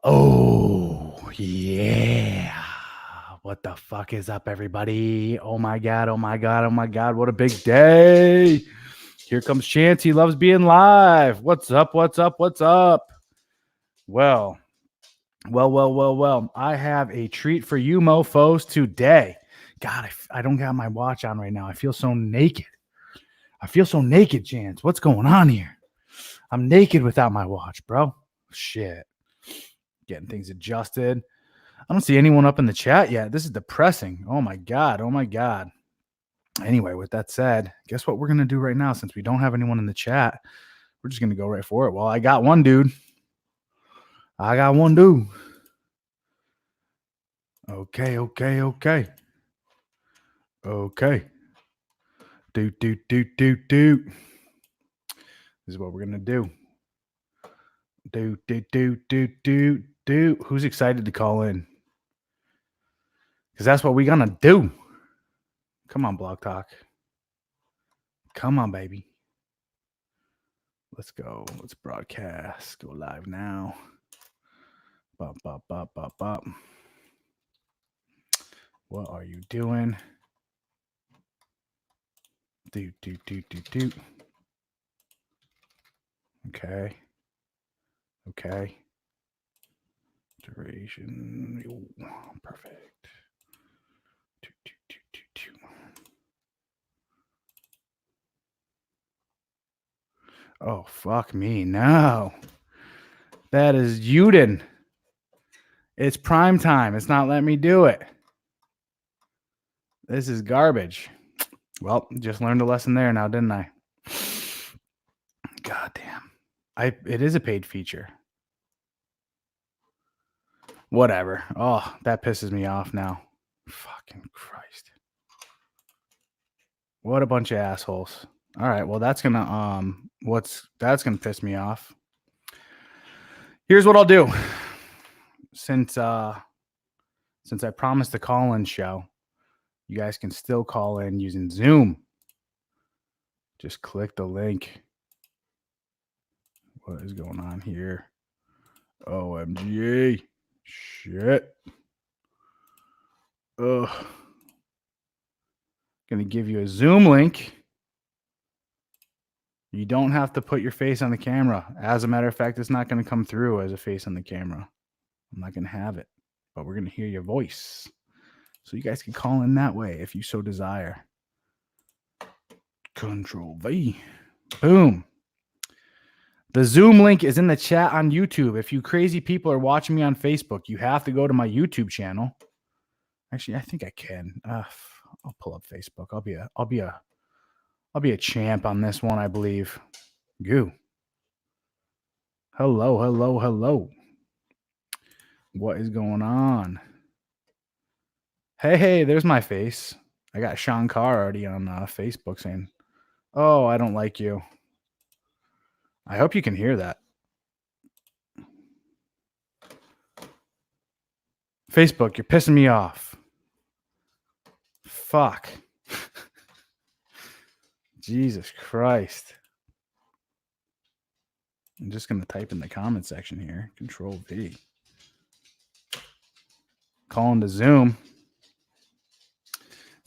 Oh, yeah. What the fuck is up, everybody? Oh my God. Oh my God. Oh my God. What a big day. Here comes Chance. He loves being live. What's up? What's up? What's up? Well. I have a treat for you mofos today. God, I don't got my watch on right now. I feel so naked. Chance. What's going on here? I'm naked without my watch, bro. Shit. Getting things adjusted. I don't see anyone up in the chat yet. This is depressing. Oh my God. Oh my God. Anyway, with that said, guess what we're going to do right now since we don't have anyone in the chat? We're just going to go right for it. Well, I got one dude. Okay. Do. This is what we're going to do. Do. Who's excited to call in? Because that's what we're going to do. Come on, Blog Talk. Come on, baby. Let's go. Let's broadcast. Go live now. Bop. What are you doing? Do. Okay. Duration. Oh, perfect. Do. Oh, fuck me. No. That is Uden. It's prime time. It's not letting me do it. This is garbage. Well, just learned a lesson there now, didn't I? God damn. It is a paid feature. Whatever. Oh, that pisses me off now. Fucking Christ. What a bunch of assholes. All right, well that's gonna piss me off. Here's what I'll do. Since I promised the call-in show, you guys can still call in using Zoom. Just click the link. What is going on here? OMG. Shit. Ugh. Gonna give you a Zoom link. You don't have to put your face on the camera. As a matter of fact, it's not going to come through as a face on the camera. I'm not going to have it, but we're going to hear your voice. So you guys can call in that way if you so desire. Control V. Boom. The Zoom link is in the chat on YouTube. If you crazy people are watching me on Facebook, you have to go to my YouTube channel. Actually, I think I can. I'll pull up Facebook. I'll be a champ on this one, I believe. Goo. Hello. What is going on? Hey, there's my face. I got Sean Carr already on Facebook saying, "Oh, I don't like you." I hope you can hear that. Facebook, you're pissing me off. Fuck. Jesus Christ. I'm just going to type in the comment section here. Control V. Calling to Zoom.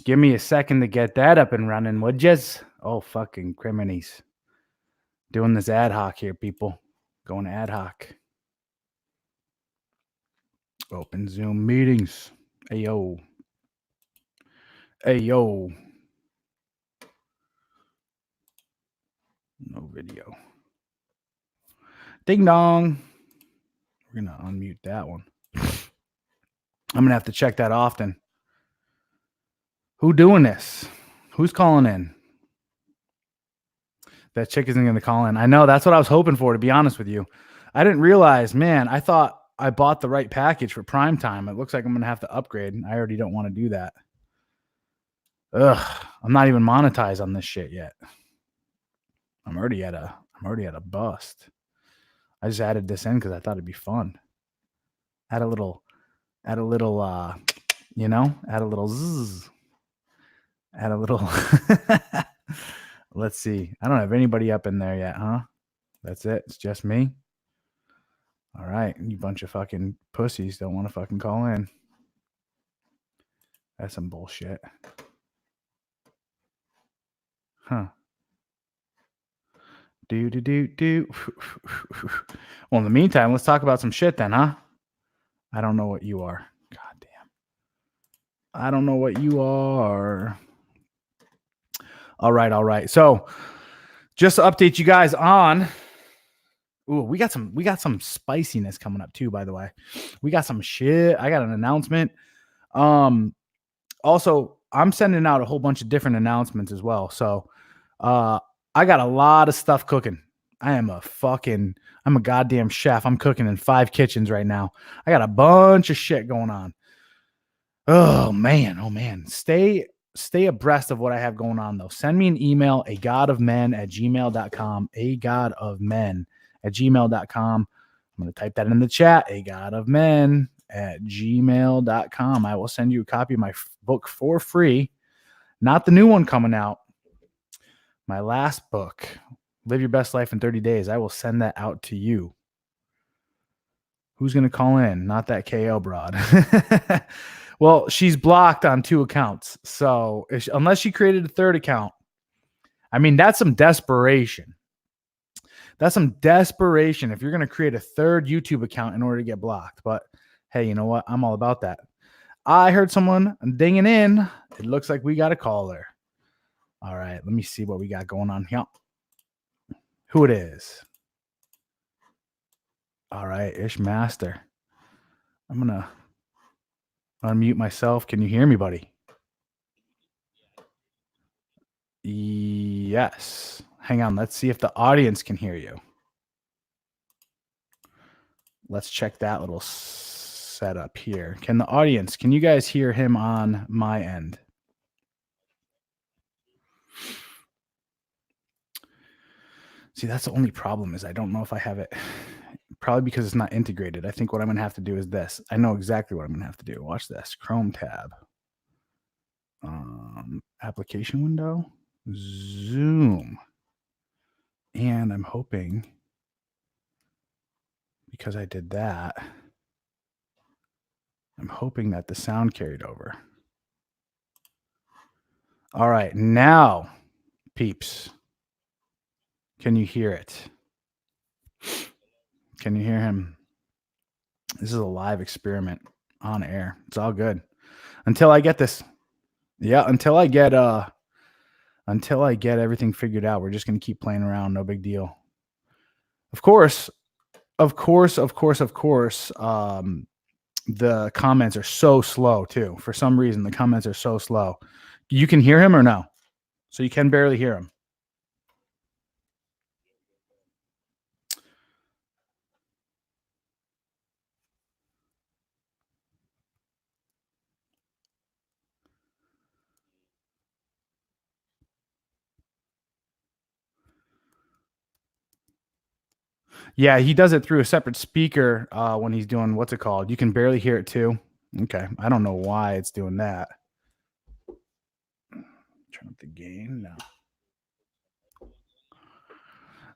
Give me a second to get that up and running, would yas? Oh, fucking criminies. Doing this ad hoc here, people. Going ad hoc. Open Zoom meetings. Ayo. No video. Ding dong. We're going to unmute that one. I'm going to have to check that often. Who doing this? Who's calling in? That chick isn't going to call in. I know. That's what I was hoping for, to be honest with you. I didn't realize, man, I thought I bought the right package for prime time. It looks like I'm going to have to upgrade. I already don't want to do that. Ugh. I'm not even monetized on this shit yet. I'm already at a bust. I just added this in because I thought it'd be fun. Add a little add a little zzz. Add a little. Let's see. I don't have anybody up in there yet, huh? That's it. It's just me. All right, you bunch of fucking pussies don't want to fucking call in. That's some bullshit. Huh. Do. Well, in the meantime, let's talk about some shit then, huh? I don't know what you are. God damn. I don't know what you are. All right. So, just to update you guys on. Ooh, we got some spiciness coming up too, by the way. We got some shit. I got an announcement. Also, I'm sending out a whole bunch of different announcements as well. So, I got a lot of stuff cooking. I'm a goddamn chef. I'm cooking in 5 kitchens right now. I got a bunch of shit going on. Oh man. Stay abreast of what I have going on though. Send me an email, agodofmen@gmail.com, agodofmen@gmail.com. I'm going to type that in the chat, agodofmen@gmail.com. I will send you a copy of my book for free. Not the new one coming out. My last book, Live Your Best Life in 30 Days. I will send that out to you. Who's going to call in? Not that KO broad. Well, she's blocked on 2 accounts. So unless she created a 3rd account, I mean, that's some desperation. That's some desperation if you're going to create a 3rd YouTube account in order to get blocked. But hey, you know what? I'm all about that. I heard someone dinging in. It looks like we got a caller. All right, let me see what we got going on here. Who it is? All right, Ish Master. I'm going to unmute myself. Can you hear me, buddy? Yes. Hang on. Let's see if the audience can hear you. Let's check that little setup here. Can you guys hear him on my end? See, that's the only problem is I don't know if I have it. Probably because it's not integrated. I think what I'm going to have to do is this. I know exactly what I'm going to have to do. Watch this. Chrome tab. Application window. Zoom. And I'm hoping, because I did that, I'm hoping that the sound carried over. All right. Now, peeps, can you hear it? Can you hear him? This is a live experiment on air. It's all good. Until I get this. Yeah, until I get everything figured out, we're just going to keep playing around. No big deal. Of course, the comments are so slow too. For some reason, the comments are so slow. You can hear him or no? So you can barely hear him. Yeah, he does it through a separate speaker when he's doing, what's it called? You can barely hear it too. Okay. I don't know why it's doing that. Turn up the gain. No.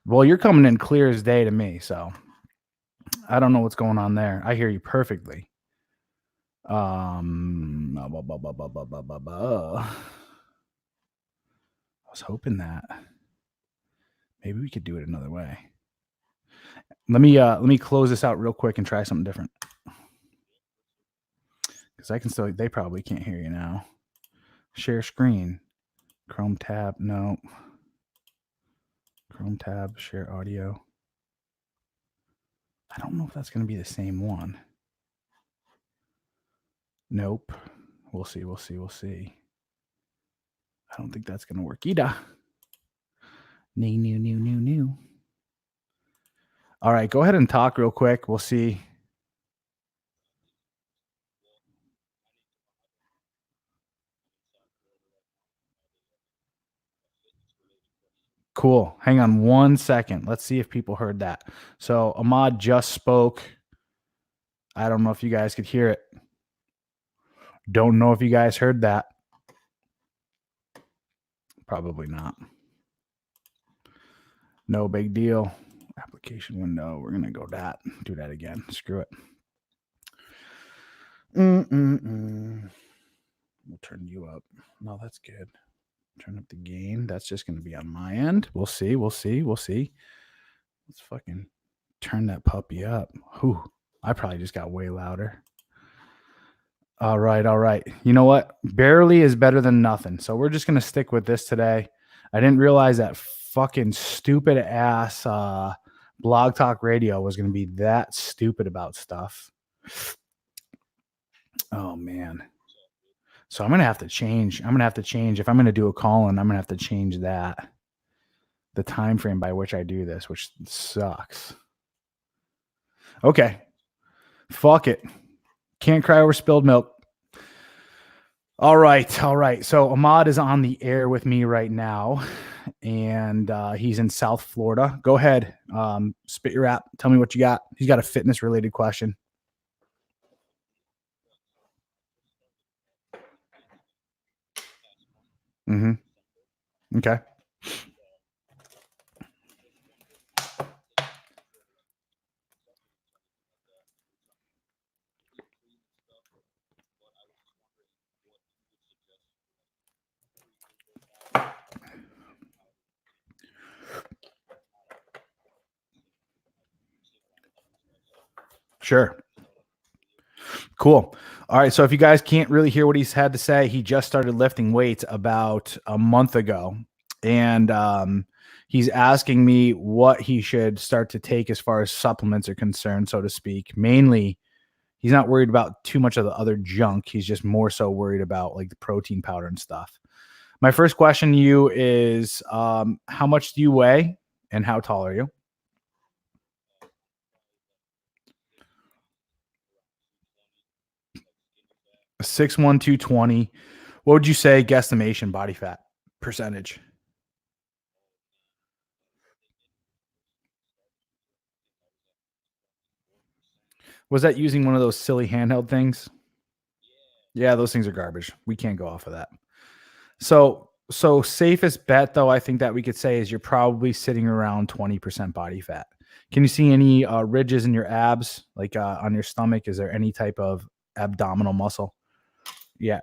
Well, you're coming in clear as day to me, so I don't know what's going on there. I hear you perfectly. I was hoping that maybe we could do it another way. Let me close this out real quick and try something different. Because I can still, they probably can't hear you now. Share screen. Chrome tab. No. Chrome tab. Share audio. I don't know if that's going to be the same one. Nope. We'll see. I don't think that's going to work either. New. All right. Go ahead and talk real quick. We'll see. Cool. Hang on 1 second. Let's see if people heard that. So Ahmad just spoke. I don't know if you guys could hear it. Don't know if you guys heard that. Probably not. No big deal. Application window. We're gonna go do that again. Screw it. We'll turn you up. No, that's good. Turn up the gain. That's just gonna be on my end. We'll see. Let's fucking turn that puppy up. Whew. I probably just got way louder. All right. You know what? Barely is better than nothing. So we're just gonna stick with this today. I didn't realize that fucking stupid ass Blog Talk Radio was gonna be that stupid about stuff. Oh man. So I'm gonna have to change. If I'm gonna do a call-in, I'm gonna have to change that. The time frame by which I do this, which sucks. Okay. Fuck it. Can't cry over spilled milk. All right. So Ahmad is on the air with me right now, and he's in South Florida. Go ahead. Spit your app. Tell me what you got. He's got a fitness-related question. Mm-hmm. Okay. Sure. Cool. All right. So if you guys can't really hear what he's had to say, he just started lifting weights about a month ago. And he's asking me what he should start to take as far as supplements are concerned, so to speak. Mainly, he's not worried about too much of the other junk. He's just more so worried about like the protein powder and stuff. My first question to you is how much do you weigh and how tall are you? 6'1", 220. What would you say guesstimation body fat percentage? Was that using one of those silly handheld things? Yeah, those things are garbage. We can't go off of that. So safest bet though, I think that we could say is you're probably sitting around 20% body fat. Can you see any ridges in your abs, like on your stomach? Is there any type of abdominal muscle? Yeah.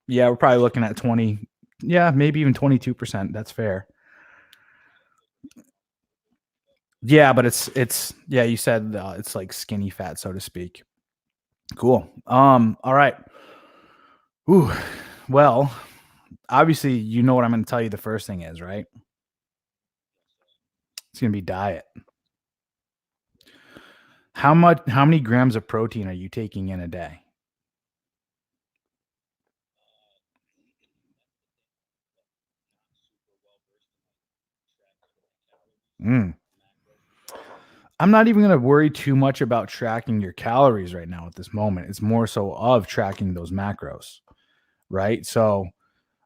Yeah, we're probably looking at 20. Yeah, maybe even 22%. That's fair. Yeah, but it's yeah, you said it's like skinny fat, so to speak. Cool. All right. Ooh. Well, obviously, you know what I'm going to tell you the first thing is, right? It's going to be diet. How many grams of protein are you taking in a day? I'm not even going to worry too much about tracking your calories right now at this moment. It's more so of tracking those macros, right? So,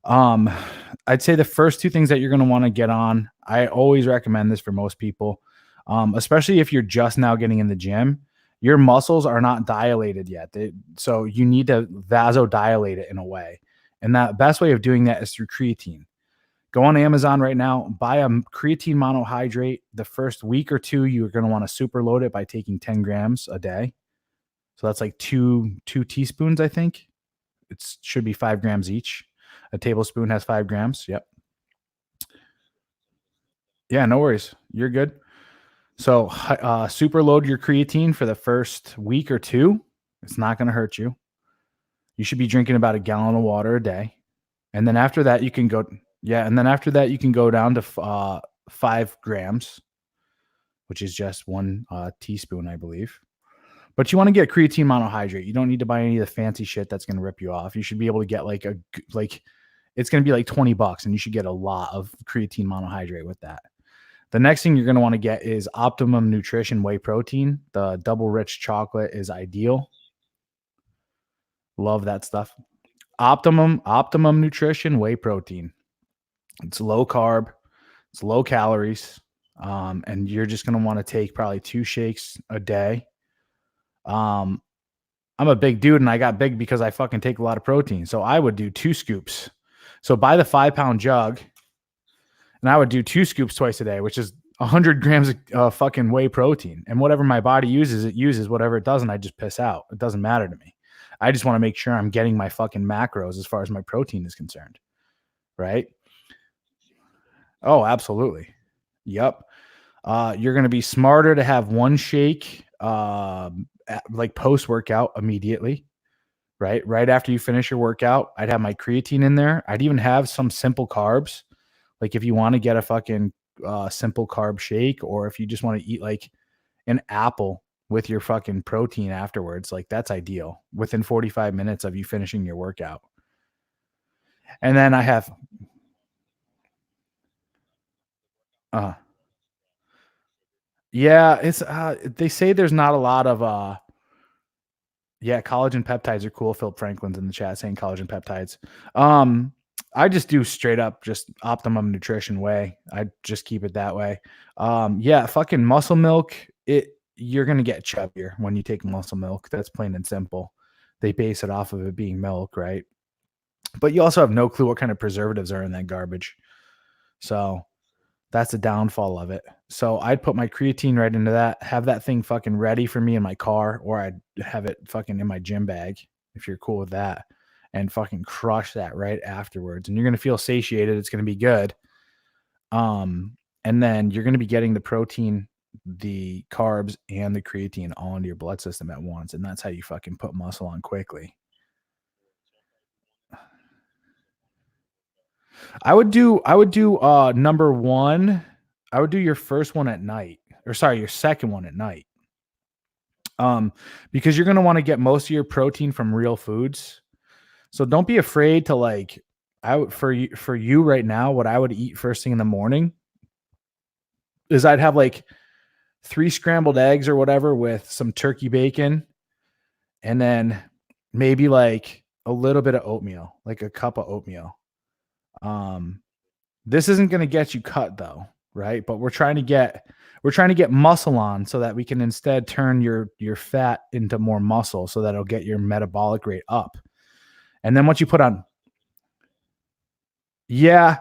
I'd say the first two things that you're going to want to get on, I always recommend this for most people, especially if you're just now getting in the gym. Your muscles are not dilated yet. So you need to vasodilate it in a way. And that best way of doing that is through creatine. Go on Amazon right now, buy a creatine monohydrate. The first week or two, you're going to want to super load it by taking 10 grams a day. So that's like two teaspoons, I think. It should be 5 grams each. A tablespoon has 5 grams. Yep. Yeah, no worries. You're good. So super load your creatine for the first week or two. It's not going to hurt you. You should be drinking about a gallon of water a day. And then after that, you can go, down to 5 grams, which is just 1 teaspoon, I believe. But you want to get creatine monohydrate. You don't need to buy any of the fancy shit that's going to rip you off. You should be able to get it's going to be like $20 and you should get a lot of creatine monohydrate with that. The next thing you're going to want to get is Optimum Nutrition Whey Protein. The double rich chocolate is ideal. Love that stuff. Optimum Nutrition Whey Protein. It's low carb, it's low calories, and you're just going to want to take probably 2 shakes a day. I'm a big dude and I got big because I fucking take a lot of protein. So I would do 2 scoops. So buy the 5-pound jug and I would do 2 scoops twice a day, which is 100 grams of fucking whey protein, and whatever my body uses, it uses. Whatever it doesn't, I just piss out. It doesn't matter to me. I just want to make sure I'm getting my fucking macros as far as my protein is concerned. Right? Oh, absolutely. Yep. You're going to be smarter to have one shake, like post workout immediately. Right after you finish your workout, I'd have my creatine in there. I'd even have some simple carbs. Like if you want to get a fucking simple carb shake, or if you just want to eat like an apple with your fucking protein afterwards, like that's ideal within 45 minutes of you finishing your workout. And then I have, yeah, it's, they say there's not a lot of, yeah, collagen peptides are cool. Philip Franklin's in the chat saying collagen peptides. I just do straight up just optimum nutrition whey. I just keep it that way. Yeah, fucking muscle milk. You're gonna get chubbier when you take muscle milk. That's plain and simple. They base it off of it being milk, right? But you also have no clue what kind of preservatives are in that garbage. So that's the downfall of it. So I'd put my creatine right into that, have that thing fucking ready for me in my car, or I'd have it fucking in my gym bag if you're cool with that, and fucking crush that right afterwards. And you're gonna feel satiated. It's gonna be good. And then you're gonna be getting the protein, the carbs, and the creatine all into your blood system at once. And that's how you fucking put muscle on quickly. I would do number one. I would do your first one at night, or sorry, your second one at night. Because you're going to want to get most of your protein from real foods. So don't be afraid to like, for you right now, what I would eat first thing in the morning is I'd have like 3 scrambled eggs or whatever with some turkey bacon, and then maybe like a little bit of oatmeal, like a cup of oatmeal. This isn't going to get you cut though, right? But we're trying to get muscle on so that we can instead turn your fat into more muscle, so that it'll get your metabolic rate up. And then once you put on, yeah,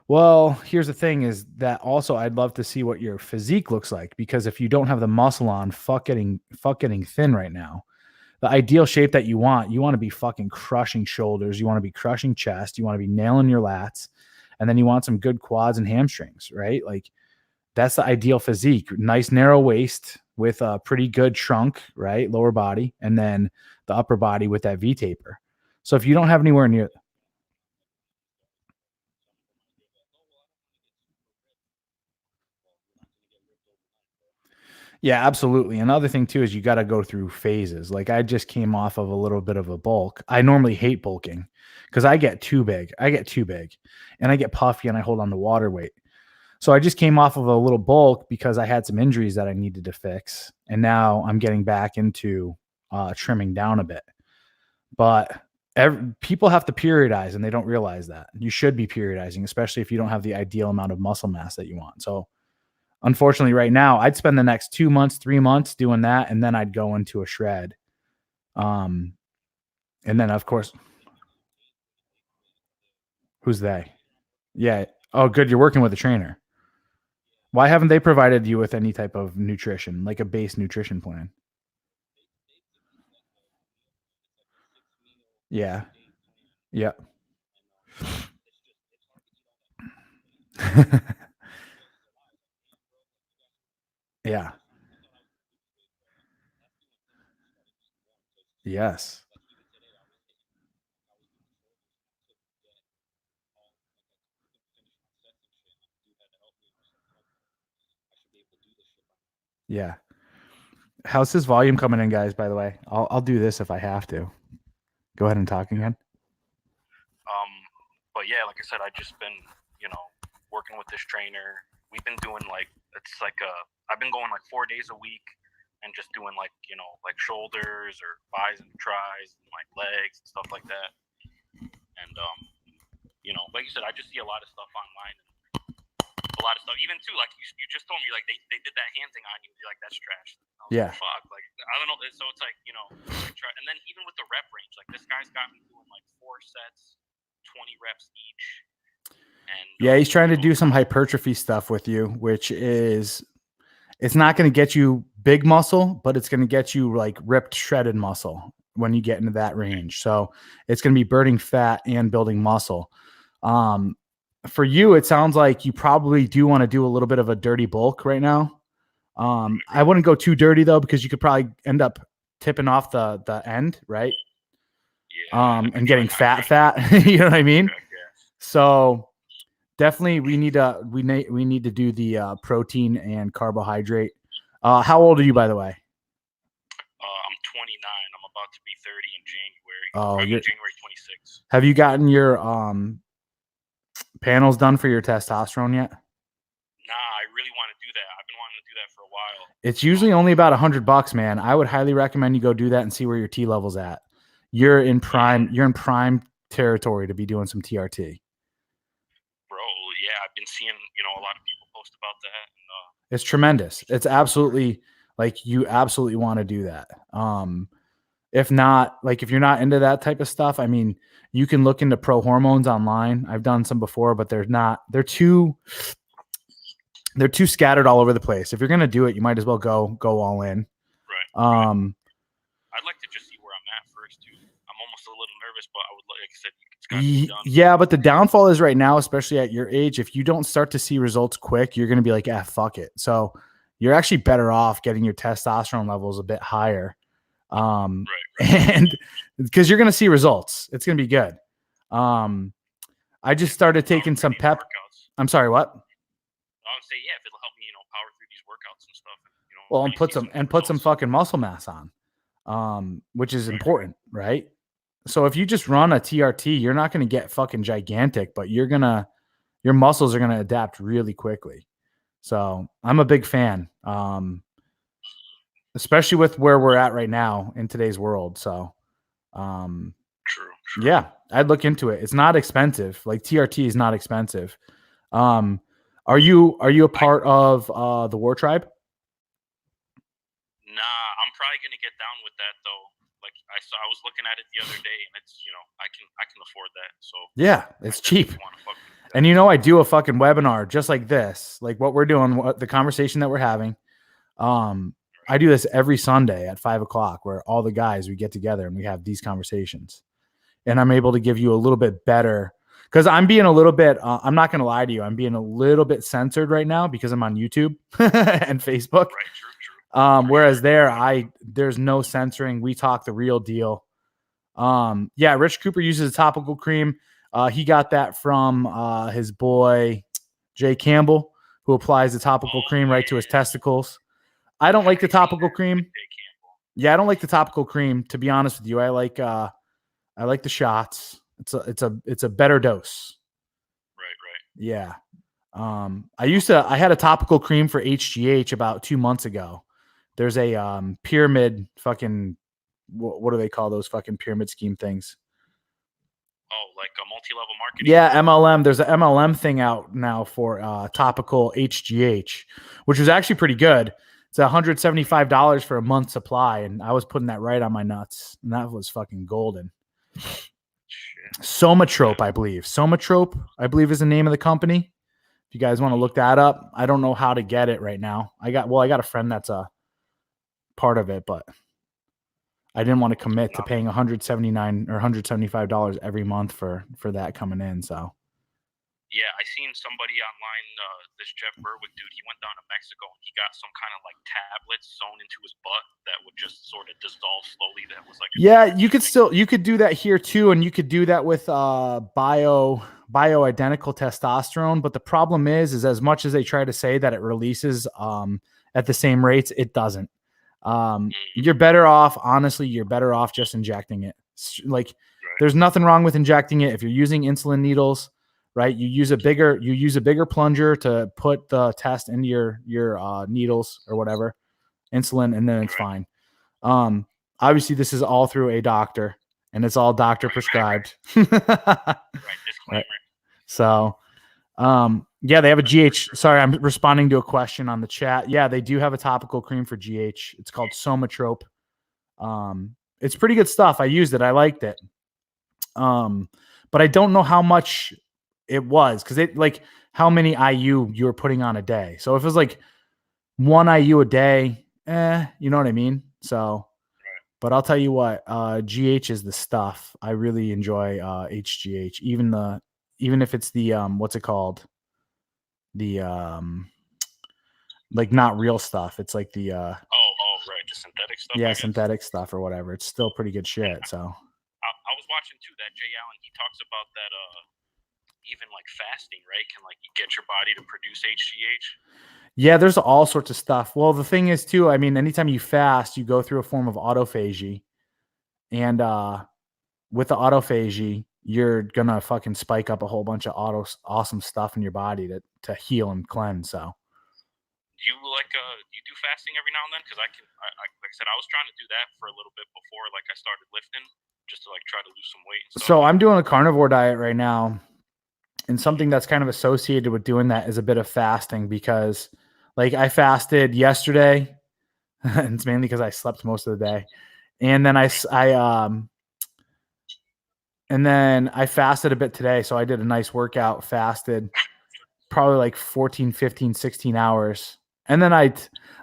well, here's the thing is that also I'd love to see what your physique looks like, because if you don't have the muscle on, fuck getting thin right now. The ideal shape that you want to be fucking crushing shoulders, you want to be crushing chest, you want to be nailing your lats, and then you want some good quads and hamstrings, right? Like that's the ideal physique. Nice narrow waist with a pretty good trunk, right? Lower body, and then the upper body with that V taper. So if you don't have anywhere near, yeah, absolutely. Another thing too is you got to go through phases. Like I just came off of a little bit of a bulk. I normally hate bulking because I get too big. And I get puffy and I hold on to water weight. So I just came off of a little bulk because I had some injuries that I needed to fix. And now I'm getting back into trimming down a bit. But people have to periodize and they don't realize that. You should be periodizing, especially if you don't have the ideal amount of muscle mass that you want. So unfortunately, right now, I'd spend the next 2 months, 3 months doing that, and then I'd go into a shred. And then, of course, who's they? Yeah. Oh, good. You're working with a trainer. Why haven't they provided you with any type of nutrition, like a base nutrition plan? Yeah. Yeah. Yeah. Yes. Yeah. How's this volume coming in, guys? By the way, I'll do this if I have to. Go ahead and talk again. But yeah, like I said, I've just been, working with this trainer. We've been doing I've been going like 4 days a week and just doing like shoulders or buys and tries and like legs and stuff like that. And like you said, I just see a lot of stuff online, a lot of stuff. Even too, like you just told me, like they did that hand thing on you. You're like, that's trash. Yeah. Like, fuck. Like I don't know. So it's like and then even with the rep range, like this guy's got me doing like 4 sets, 20 reps each. And Yeah, he's trying to do some hypertrophy stuff with you, which is, it's not going to get you big muscle, but it's going to get you like ripped, shredded muscle when you get into that range. So it's going to be burning fat and building muscle. For you, it sounds like you probably do want to do a little bit of a dirty bulk right now. I wouldn't go too dirty though, because you could probably end up tipping off the end, right? Yeah, and getting fat. You know what I mean? So definitely we need to do the protein and carbohydrate. How old are you, by the way? I'm 29. I'm about to be 30 in January. Oh, I mean, January 26th. Have you gotten your panels done for your testosterone yet? Nah, I really want to do that. I've been wanting to do that for a while. It's usually only about $100, man. I would highly recommend you go do that and see where your T level's at. You're in prime territory to be doing some TRT. Bro, yeah, I've been seeing, a lot of people post about that. And, it's tremendous. It's absolutely, like, you absolutely want to do that. If not, like, if you're not into that type of stuff, I mean, you can look into pro hormones online. I've done some before, but they're too scattered all over the place. If you're going to do it, you might as well go all in. Right. I'd like to just see where I'm at first too. I'm almost a little nervous, but I would, like I said, it's got to be done. Yeah, but the downfall is right now, especially at your age, if you don't start to see results quick, you're going to be like, fuck it. So you're actually better off getting your testosterone levels a bit higher. And because you're going to see results, it's going to be good. I just started taking some pep. Workouts. I'm sorry, what? I would say, yeah, if it'll help me, power through these workouts and stuff. Well, and put some fucking muscle mass on, which is important, right? So if you just run a TRT, you're not going to get fucking gigantic, but your muscles are going to adapt really quickly. So I'm a big fan, especially with where we're at right now in today's world. So, true. Yeah, I'd look into it. It's not expensive. Like, TRT is not expensive. Are you a part of the War Tribe? Nah, I'm probably gonna get down with that though. Like I was looking at it the other day, and it's I can afford that. So yeah, it's cheap. And I do a fucking webinar just like this, like what we're doing, the conversation that we're having. I do this every Sunday at 5:00, where all the guys, we get together and we have these conversations, and I'm able to give you a little bit better, because I'm being a little bit, I'm not going to lie to you, I'm being a little bit censored right now because I'm on YouTube and Facebook. Right, true. Whereas there's no censoring. We talk the real deal. Yeah, Rich Cooper uses a topical cream. He got that from his boy Jay Campbell, who applies the topical cream right to his testicles. I don't like the topical cream. Yeah, I don't like the topical cream, to be honest with you. I like the shots. It's a better dose. Right. Yeah. I had a topical cream for HGH about 2 months ago. There's a pyramid fucking, what do they call those fucking pyramid scheme things? Oh, like a multi-level marketing? Yeah, MLM. There's an MLM thing out now for topical HGH, which was actually pretty good. It's $175 for a month supply, and I was putting that right on my nuts, and that was fucking golden. Shit. Somatrope, I believe. Somatrope, I believe, is the name of the company. If you guys want to look that up, I don't know how to get it right now. I got a friend that's a part of it, but I didn't want to commit to paying $179 or $175 every month for that coming in. So yeah, I seen somebody online, this Jeff Berwick dude, he went down to Mexico and he got some kind of like tablets sewn into his butt that would just sort of dissolve slowly. That was like, yeah, you could do that here too, and you could do that with bioidentical testosterone. But the problem is as much as they try to say that it releases at the same rates, it doesn't. You're better off, honestly, just injecting it. Like, there's nothing wrong with injecting it. If you're using insulin needles, right, you use a bigger plunger to put the test into your needles or whatever, insulin, and then it's fine. Obviously this is all through a doctor, and it's all doctor prescribed. Right. So yeah, they have a GH. Sorry, I'm responding to a question on the chat. Yeah, they do have a topical cream for GH. It's called Somatrope. It's pretty good stuff. I used it. I liked it. But I don't know how much It was because it like how many IU you were putting on a day. So if it was like 1 IU a day, you know what I mean? So, but I'll tell you what, GH is the stuff. I really enjoy HGH, even if it's the what's it called? The like not real stuff. It's like the right, the synthetic stuff. yeah, synthetic stuff or whatever. It's still pretty good shit. So I was watching too that Jay Allen. He talks about that even like fasting, right? Can like get your body to produce HGH. yeah, there's all sorts of stuff. Well, the thing is too, I mean, anytime you fast, you go through a form of autophagy. And with the autophagy, you're gonna fucking spike up a whole bunch of awesome stuff in your body to heal and cleanse. So You you do fasting every now and then? Because like I said, I was trying to do that for a little bit before like I started lifting, just to like try to lose some weight and stuff. So I'm doing a carnivore diet right now. And something that's kind of associated with doing that is a bit of fasting because like I fasted yesterday and it's mainly because I slept most of the day. And then and then I fasted a bit today. So I did a nice workout, fasted probably like 14, 15, 16 hours. And then I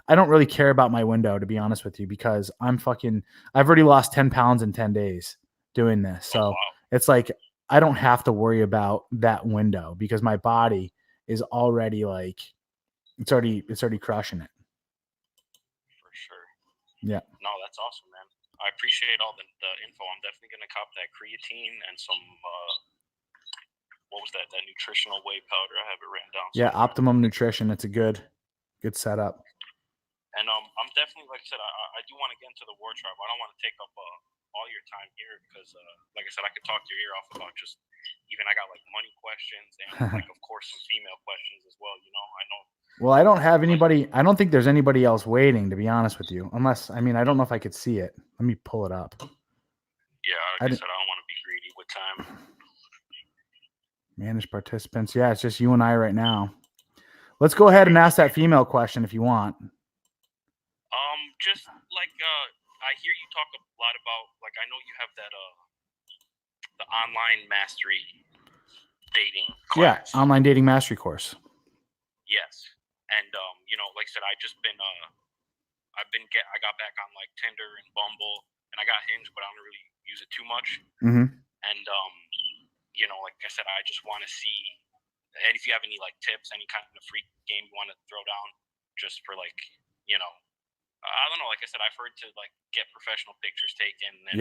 don't really care about my window, to be honest with you, because I've already lost 10 pounds in 10 days doing this. So it's like, I don't have to worry about that window because my body is already like, it's already crushing it. For sure. Yeah. No, that's awesome, man. I appreciate all the info. I'm definitely going to cop that creatine and some, what was that nutritional whey powder? I have it written down. Yeah, Optimum Nutrition. It's a good setup. And I'm definitely, like I said, I do want to get into the war tribe. I don't want to take up all your time here because, like I said, I could talk your ear off about just even I got like money questions and like of course some female questions as well. You know, I know. Well, I don't have anybody. I don't think there's anybody else waiting, to be honest with you. Unless, I mean, I don't know if I could see it. Let me pull it up. Yeah, like I said, I don't want to be greedy with time. Manage participants. Yeah, it's just you and I right now. Let's go ahead and ask that female question if you want. Just like I hear you talk a lot about, like I know you have that the online mastery dating class. Yeah, online dating mastery course. Yes, and you know, like I said, I got back on like Tinder and Bumble, and I got Hinge, but I don't really use it too much. Mm-hmm. And you know, like I said, I just want to see, and if you have any like tips, any kind of free game you want to throw down, just for like, you know, I don't know. Like I said, I've heard to like get professional pictures taken, and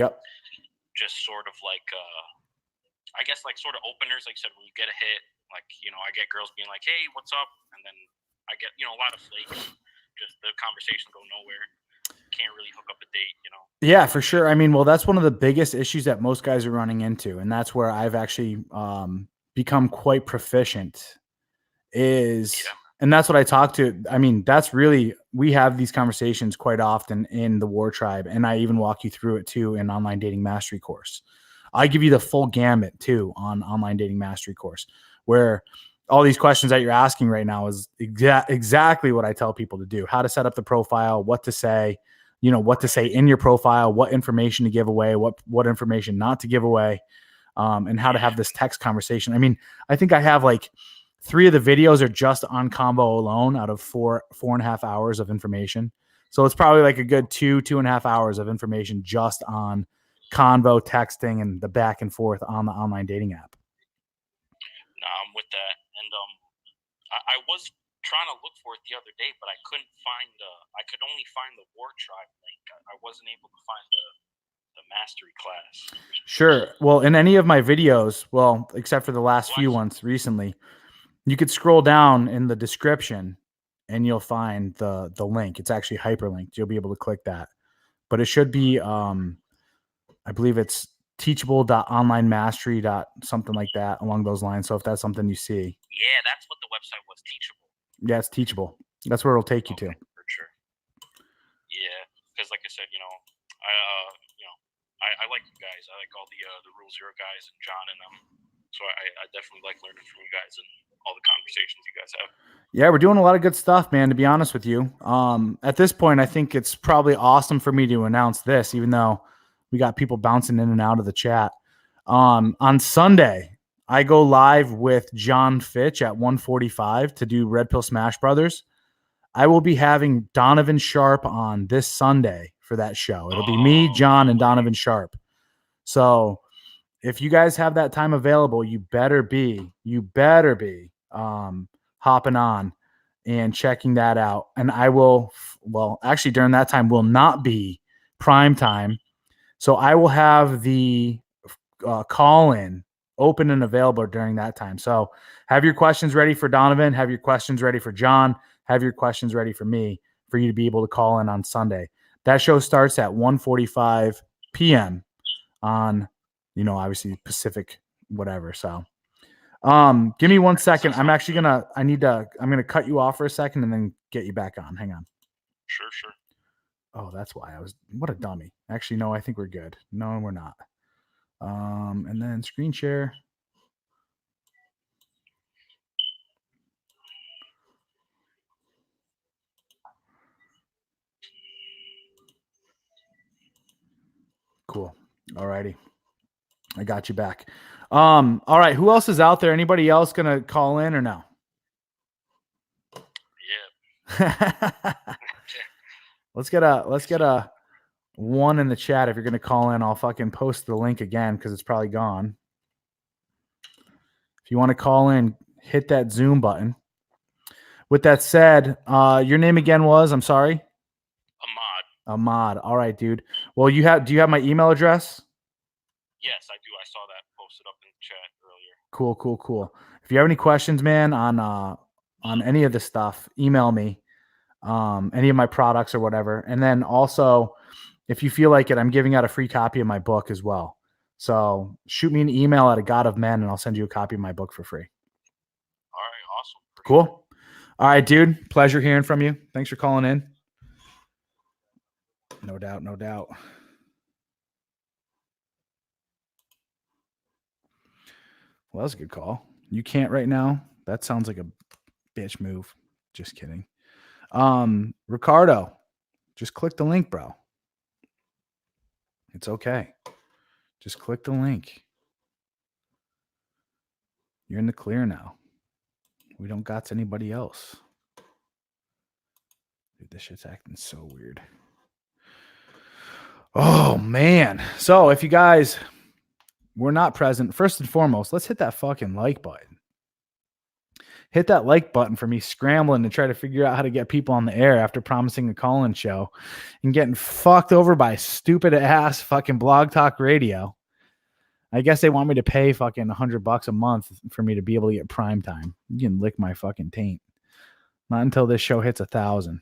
just sort of like, I guess like sort of openers. Like I said, when you get a hit, like, you know, I get girls being like, "Hey, what's up?" And then I get, you know, a lot of flakes. Just the conversation go nowhere. Can't really hook up a date, you know. Yeah, for sure. I mean, well, that's one of the biggest issues that most guys are running into, and that's where I've actually become quite proficient. And that's what I talk to. I mean, that's really, we have these conversations quite often in the War Tribe, and I even walk you through it too in online dating mastery course. I give you the full gamut too on online dating mastery course, where all these questions that you're asking right now is exactly what I tell people to do: how to set up the profile, what to say, you know, what to say in your profile, what information to give away, what information not to give away, and how to have this text conversation. I mean, I think I have like 3 of the videos are just on Convo alone out of 4.5 hours of information. So it's probably like a good 2.5 hours of information just on Convo, texting, and the back and forth on the online dating app. No, I'm with that. And I was trying to look for it the other day, but I couldn't find. I could only find the War Tribe link. I wasn't able to find the mastery class. Sure. Well, in any of my videos, well, except for the last few ones recently, you could scroll down in the description and you'll find the link. It's actually hyperlinked. You'll be able to click that. But it should be, I believe it's teachable.onlinemastery. Something like that along those lines. So if that's something you see. Yeah, that's what the website was, Teachable. Yeah, it's Teachable. That's where it'll take you to. For sure. Yeah, because like I said, you know, I like you guys. I like all the Rule Zero guys and John and them. So I definitely like learning from you guys and all the conversations you guys have. Yeah, we're doing a lot of good stuff, man, to be honest with you. At this point, I think it's probably awesome for me to announce this, even though we got people bouncing in and out of the chat. On Sunday, I go live with John Fitch at 1:45 to do Red Pill Smash Brothers. I will be having Donovan Sharp on this Sunday for that show. It'll be me, John, and Donovan Sharp. So if you guys have that time available, you better be hopping on and checking that out. And I will, well, actually during that time will not be prime time. So I will have the call in open and available during that time. So have your questions ready for Donovan, have your questions ready for John, have your questions ready for me for you to be able to call in on Sunday. That show starts at 1:45 p.m. on, obviously Pacific, whatever. So give me 1 second. I'm gonna cut you off for a second and then get you back on. Hang on. Sure. Oh, that's why what a dummy. Actually, no, I think we're good. No, we're not. And then screen share. Cool. All righty. I got you back. All right. Who else is out there? Anybody else gonna call in or no? Yeah. Let's get a one in the chat. If you're gonna call in, I'll fucking post the link again because it's probably gone. If you want to call in, hit that Zoom button. With that said, your name again was, I'm sorry? Ahmad. All right, dude. Well, do you have my email address? Yes, I do. I saw that posted up in the chat earlier. Cool. If you have any questions, man, on any of this stuff, email me. Any of my products or whatever. And then also, if you feel like it, I'm giving out a free copy of my book as well. So shoot me an email at a God of Men and I'll send you a copy of my book for free. All right. Awesome. Cool. All right, dude. Pleasure hearing from you. Thanks for calling in. No doubt. Well, that was a good call. You can't right now. That sounds like a bitch move. Just kidding. Ricardo, just click the link, bro. It's okay. Just click the link. You're in the clear now. We don't got to anybody else. Dude, this shit's acting so weird. Oh, man. So if you guys were not present, first and foremost, let's hit that fucking like button. Hit that like button for me scrambling to try to figure out how to get people on the air after promising a call-in show and getting fucked over by stupid ass fucking Blog Talk Radio. I guess they want me to pay fucking $100 a month for me to be able to get prime time. You can lick my fucking taint. Not until this show hits 1,000.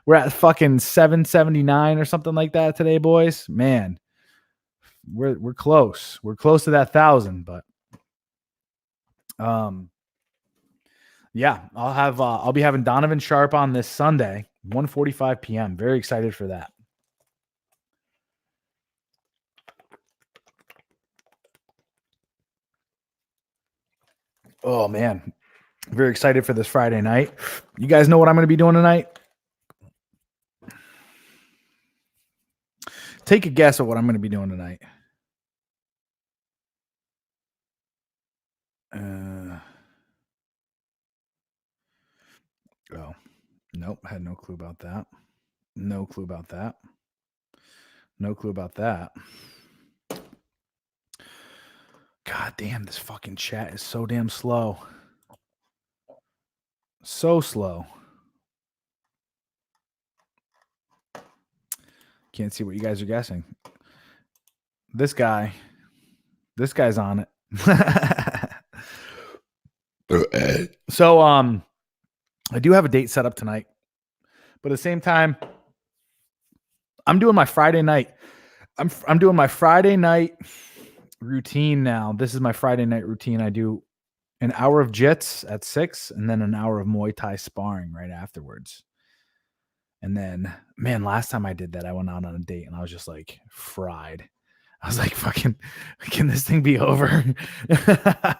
We're at fucking 779 or something like that today, boys. Man, we're close. We're close to that 1,000, but yeah, I'll be having Donovan Sharp on this Sunday, 1:45 p.m. Very excited for that. Oh man, very excited for this Friday night. You guys know what I'm going to be doing tonight? Take a guess at what I'm going to be doing tonight. Oh, nope. Had no clue about that. No clue about that. God damn, this fucking chat is so damn slow. So slow. Can't see what you guys are guessing. This guy's on it. So I do have a date set up tonight, but at the same time, I'm doing my Friday night. I'm doing my Friday night routine now. This is my Friday night routine. I do an hour of jits at 6 and then an hour of Muay Thai sparring right afterwards. And then, man, last time I did that, I went out on a date and I was just like fried. I was like, fucking, can this thing be over? I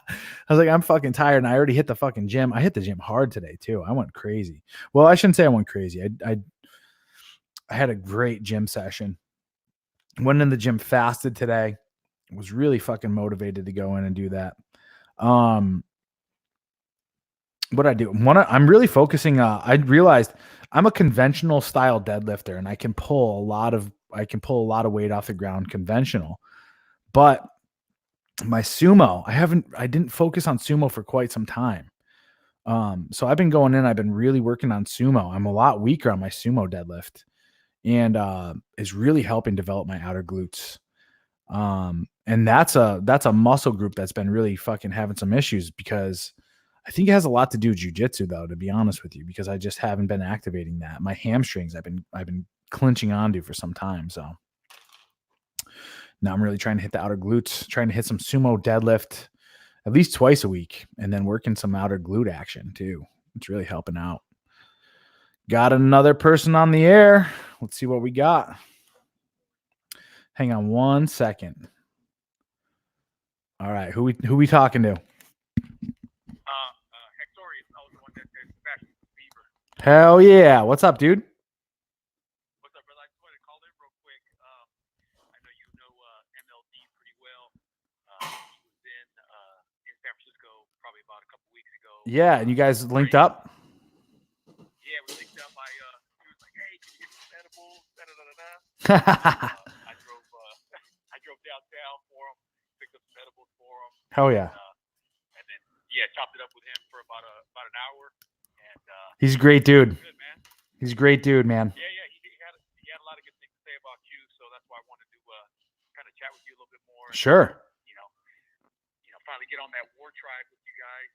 was like, I'm fucking tired. And I already hit the fucking gym. I hit the gym hard today too. I went crazy. Well, I shouldn't say I went crazy. I had a great gym session. Went in the gym fasted today. was really fucking motivated to go in and do that. What I do, I'm really focusing. I realized I'm a conventional style deadlifter, and I can pull a lot of weight off the ground conventional. But my sumo, I didn't focus on sumo for quite some time. So I've been going in. I've been really working on sumo. I'm a lot weaker on my sumo deadlift, and is really helping develop my outer glutes. And that's a muscle group that's been really fucking having some issues, because I think it has a lot to do with jujitsu, though, to be honest with you, because I just haven't been activating that. My hamstrings, I've been clinching onto for some time. So now I'm really trying to hit the outer glutes, trying to hit some sumo deadlift at least twice a week, and then working some outer glute action too. It's really helping out. Got another person on the air. Let's see what we got. Hang on one second. All right, who we talking to? Hell yeah. What's up, dude? What's up, brother? I just wanted to call in real quick. I know you know MLD pretty well. He was in San Francisco probably about a couple weeks ago. Yeah, and you guys linked up? Yeah, we linked up. He was like, hey, can you get some edibles? I drove downtown for him, picked up some edibles for him. Hell yeah. And then, chopped it up with him for about an hour. And he's a great dude. Good, man. He's a great dude, man. Yeah, he had a lot of good things to say about you, so that's why I wanted to kind of chat with you a little bit more. Sure. Finally get on that war tribe with you guys.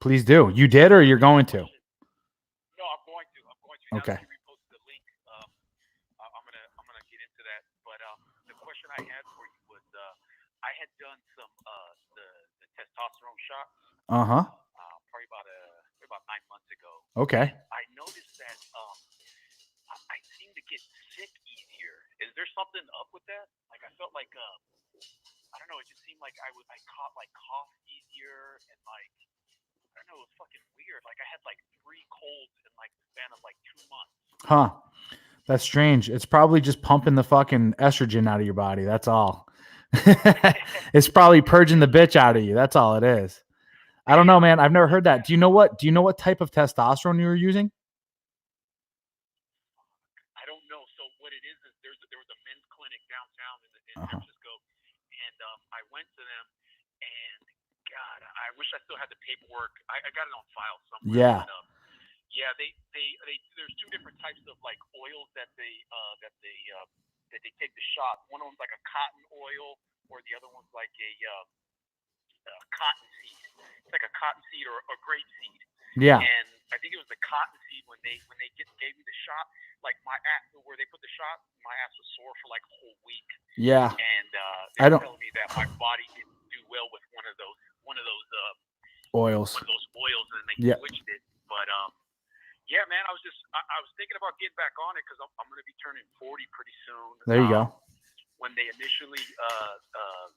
Please do. You did, or you're going to? No, I'm going to. Okay. Now that you reposted the link, I'm gonna get into that. But the question I had for you was, I had done some the testosterone shots. Probably about 9 months ago. Okay. I noticed that I seem to get sick easier. Is there something up with that? Like I felt like I don't know. It just seemed like I caught like cough easier, and like I don't know. It was fucking weird. Like I had like 3 colds in like the span of like 2 months. Huh. That's strange. It's probably just pumping the fucking estrogen out of your body. That's all. It's probably purging the bitch out of you. That's all it is. I don't know, man. I've never heard that. Do you know what type of testosterone you were using? I don't know. So what it is there was a men's clinic downtown in San Francisco, and I went to them, and God, I wish I still had the paperwork. I got it on file somewhere. Yeah. And, yeah, they there's 2 different types of like oils that they take the shot. One of them's like a cotton oil, or the other one's like a cotton seed. It's like a cotton seed or a grape seed. Yeah. And I think it was the cotton seed when they gave me the shot. Like my ass, where they put the shot, my ass was sore for like a whole week. Yeah. And they were telling me that my body didn't do well with one of those oils. One of those oils, and they switched it. But yeah, man, I was thinking about getting back on it because I'm going to be turning 40 pretty soon. There you go. When they initially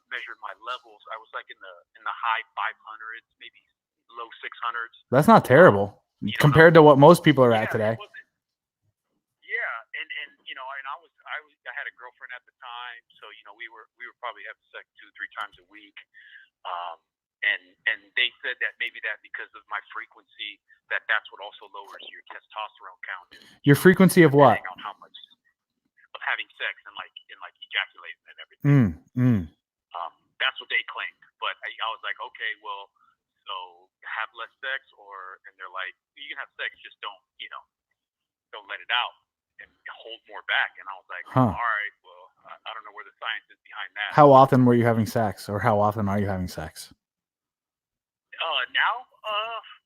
measured my levels, I was like in the high 500s, maybe low 600s. That's not terrible compared to what most people are at today. Yeah, and I had a girlfriend at the time, so we were probably having sex 2-3 times a week. And they said that maybe that because of my frequency, that's what also lowers your testosterone count. Your frequency of what? On how much of having sex and like ejaculating and everything. That's what they claimed. But I was like, okay, well, so have less sex, and they're like, you can have sex, just don't let it out and hold more back. And I was like, all right, well, I don't know where the science is behind that. How often were you having sex, or how often are you having sex? Now,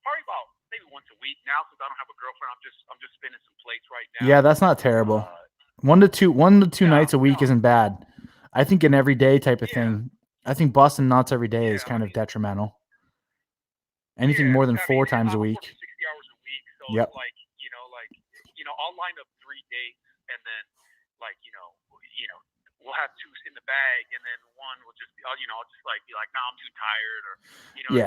probably about maybe once a week now, since I don't have a girlfriend. I'm just spinning some plates right now. Yeah, that's not terrible. 1 to 2 nights a week isn't bad. I think an everyday type of thing. I think busting nuts every day is kind of detrimental. Anything more than 4 times a week. 60 hours a week. So yep. It's like, I'll line up 3 dates, and then we'll have 2 in the bag, and then one will just be, I'll just be like, no, I'm too tired, or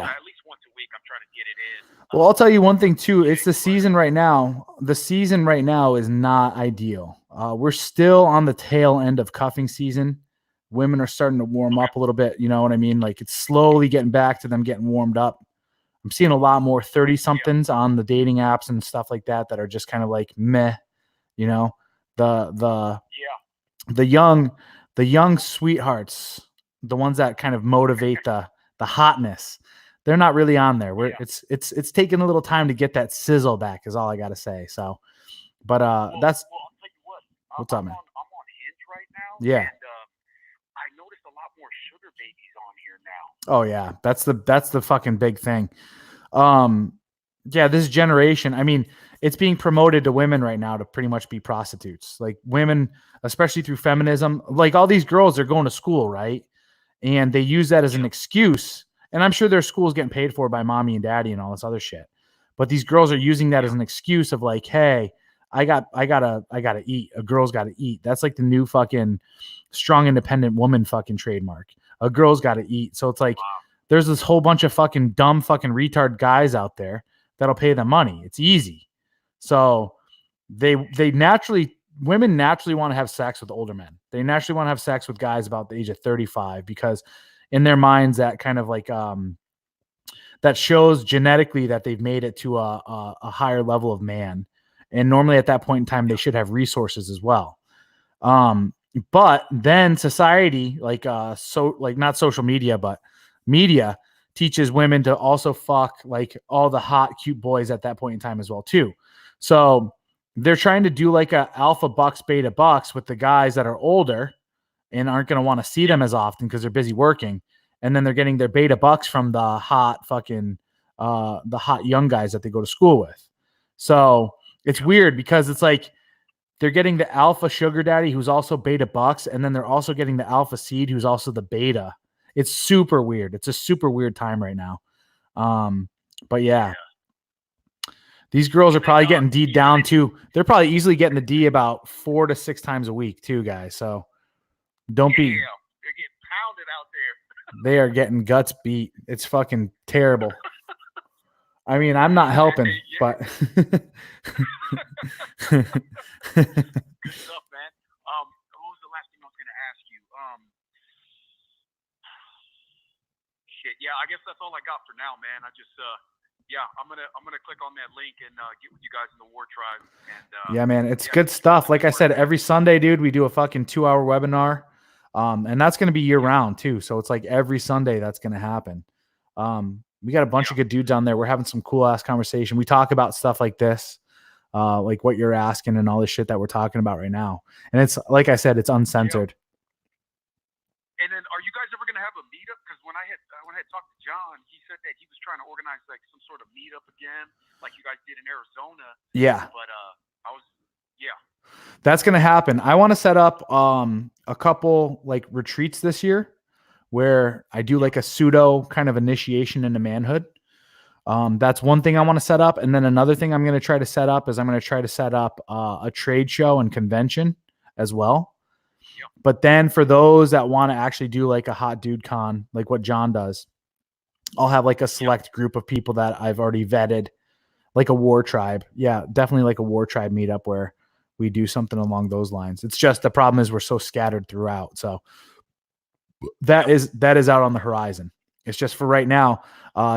at least once a week I'm trying to get it in. Well, I'll tell you one thing too. It's the season right now. The season right now is not ideal. We're still on the tail end of cuffing season. women are starting to warm up a little bit. You know what I mean? Like it's slowly getting back to them getting warmed up. I'm seeing a lot more 30 somethings on the dating apps and stuff like that are just kind of like meh, you know, the young sweethearts, the ones that kind of motivate the hotness. They're not really on there. It's taking a little time to get that sizzle back is all I got to say. So, but that's I'll tell you what. what's up, man? I'm on Hinge right now. Yeah. And I noticed a lot more sugar babies on here now. Oh yeah, that's the fucking big thing. Yeah, this generation, I mean, it's being promoted to women right now to pretty much be prostitutes. Like women, especially through feminism, like all these girls are going to school, right? And they use that as an excuse. And I'm sure their school's getting paid for by mommy and daddy and all this other shit. But these girls are using that as an excuse of like, hey, I gotta eat. A girl's gotta eat. That's like the new fucking strong independent woman fucking trademark. A girl's gotta eat. So it's like there's this whole bunch of fucking dumb fucking retard guys out there that'll pay them money. It's easy. So women naturally want to have sex with older men. They naturally want to have sex with guys about the age of 35 because in their minds that kind of like that shows genetically that they've made it to a higher level of man. And normally at that point in time, they should have resources as well. But then society, like not social media, but media teaches women to also fuck like all the hot, cute boys at that point in time as well, too. So they're trying to do like a alpha bucks, beta bucks with the guys that are older and aren't going to want to see them as often because they're busy working. And then they're getting their beta bucks from the hot fucking, the hot young guys that they go to school with. So it's weird because it's like they're getting the alpha sugar daddy who's also beta bucks. And then they're also getting the alpha seed who's also the beta. It's super weird. It's a super weird time right now. But yeah. These girls are probably getting D'd down too. They're probably easily getting the D about 4 to 6 times a week too, guys. So don't be. They're getting pounded out there. They are getting guts beat. It's fucking terrible. I mean, I'm not helping, but. Good stuff, man. What was the last thing I was going to ask you? Shit. Yeah, I guess that's all I got for now, man. I just, I'm gonna click on that link and get with you guys in the War Tribe. And yeah, man, it's good stuff. Like I said, every Sunday, dude, we do a fucking 2-hour webinar, and that's gonna be year round too. So it's like every Sunday that's gonna happen. We got a bunch of good dudes on there. We're having some cool ass conversation. We talk about stuff like this, like what you're asking and all this shit that we're talking about right now. And it's like I said, it's uncensored. And then, are you guys ever gonna have a meetup? Because when I had talked to John, he said that he was trying to organize like some sort of meetup again, like you guys did in Arizona. Yeah. But that's gonna happen. I want to set up a couple like retreats this year where I do like a pseudo kind of initiation into manhood. That's one thing I want to set up, and then another thing I'm going to try to set up is I'm going to try to set up a trade show and convention as well. But then for those that want to actually do like a hot dude con, like what John does, I'll have like a select group of people that I've already vetted, like a war tribe. Yeah, definitely like a war tribe meetup where we do something along those lines. It's just the problem is we're so scattered throughout. So that is out on the horizon. It's just for right now.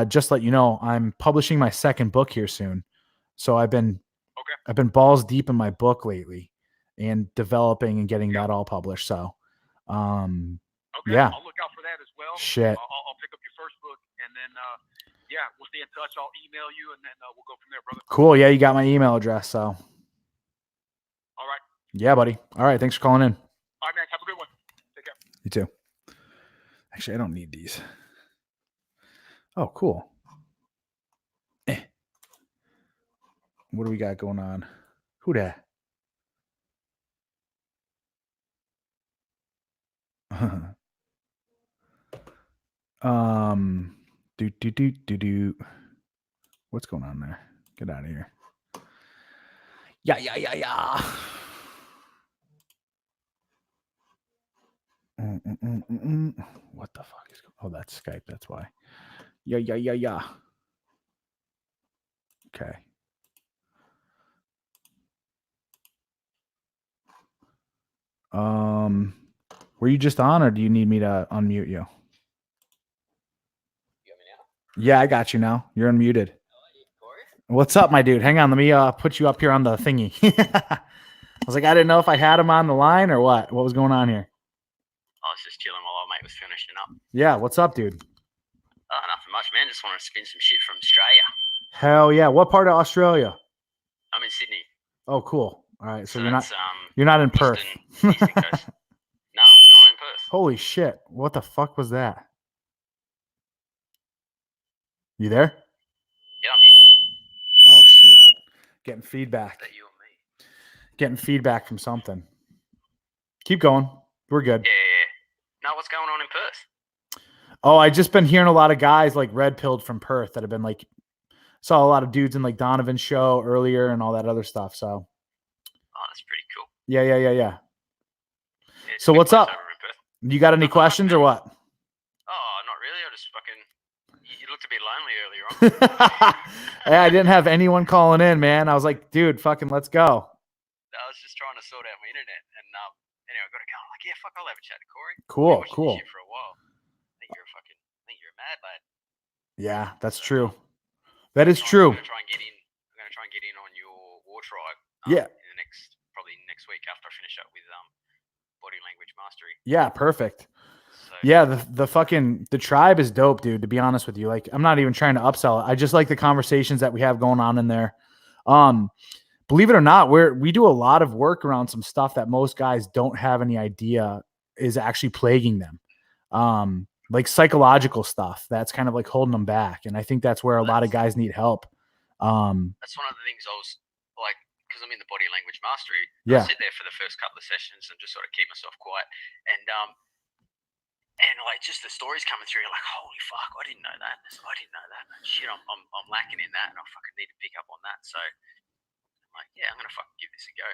Just let you know, I'm publishing my second book here soon. So I've been balls deep in my book lately and developing and getting that all published. So, yeah. I'll look out for that as well. Shit. I'll pick up your first book and then, we'll stay in touch. I'll email you and then we'll go from there, brother. Cool. Yeah. You got my email address. So. All right. Yeah, buddy. All right. Thanks for calling in. All right, man. Have a good one. Take care. You too. Actually, I don't need these. Oh, cool. What do we got going on? Who dat? Do. What's going on there? Get out of here. Yeah. What the fuck is going on? Oh, that's Skype. That's why. Yeah. Okay. Were you just on, or do you need me to unmute you? You got me now? Yeah, I got you now. You're unmuted. Corey? What's up, my dude? Hang on. Let me put you up here on the thingy. I was like, I didn't know if I had him on the line or what. What was going on here? I was just chilling while old mate was finishing up. Yeah, what's up, dude? Oh, nothing much, man. Just wanted to spin some shit from Australia. Hell yeah. What part of Australia? I'm in Sydney. Oh, cool. All right. So, you're that's, not in Perth. Eastern coast. No, what's going on in Perth? Holy shit. What the fuck was that? You there? Yeah, I'm here. Oh, shoot. Getting feedback. Is that you or me? Getting feedback from something. Keep going. We're good. Yeah. No, what's going on in Perth? Oh, I just been hearing a lot of guys like red pilled from Perth that have been like, saw a lot of dudes in like Donovan's show earlier and all that other stuff. So, Oh, that's pretty cool. yeah. Yeah, it's So a good what's place up? over in Perth. You got any questions or what? Oh, not really. I just fucking. You looked a bit lonely earlier on. Hey, I didn't have anyone calling in, man. I was like, dude, fucking let's go. I was just trying to sort out my internet, and anyway, I got to go. I'm like, yeah, fuck, I'll have a chat to Corey. Cool, Been watching cool. this shit for a while. I think you're a mad lad. Yeah, that's true. That is true. I'm gonna try and get in on your war tribe. Yeah. In the probably next week after I finish up with body language mastery. Yeah, perfect. So, Yeah, the tribe is dope, dude, to be honest with you. Like, I'm not even trying to upsell it. I just like the conversations that we have going on in there. Believe it or not, we do a lot of work around some stuff that most guys don't have any idea is actually plaguing them. Like psychological stuff that's kind of like holding them back. And I think that's where a lot of guys need help. That's one of the things I was like, because I'm in the body language mastery. Yeah. I sit there for the first couple of sessions and just sort of keep myself quiet. And like just the stories coming through, you're like, holy fuck, I didn't know that. I didn't know that. Shit, I'm lacking in that, and I fucking need to pick up on that. So I'm like, yeah, I'm gonna fucking give this a go.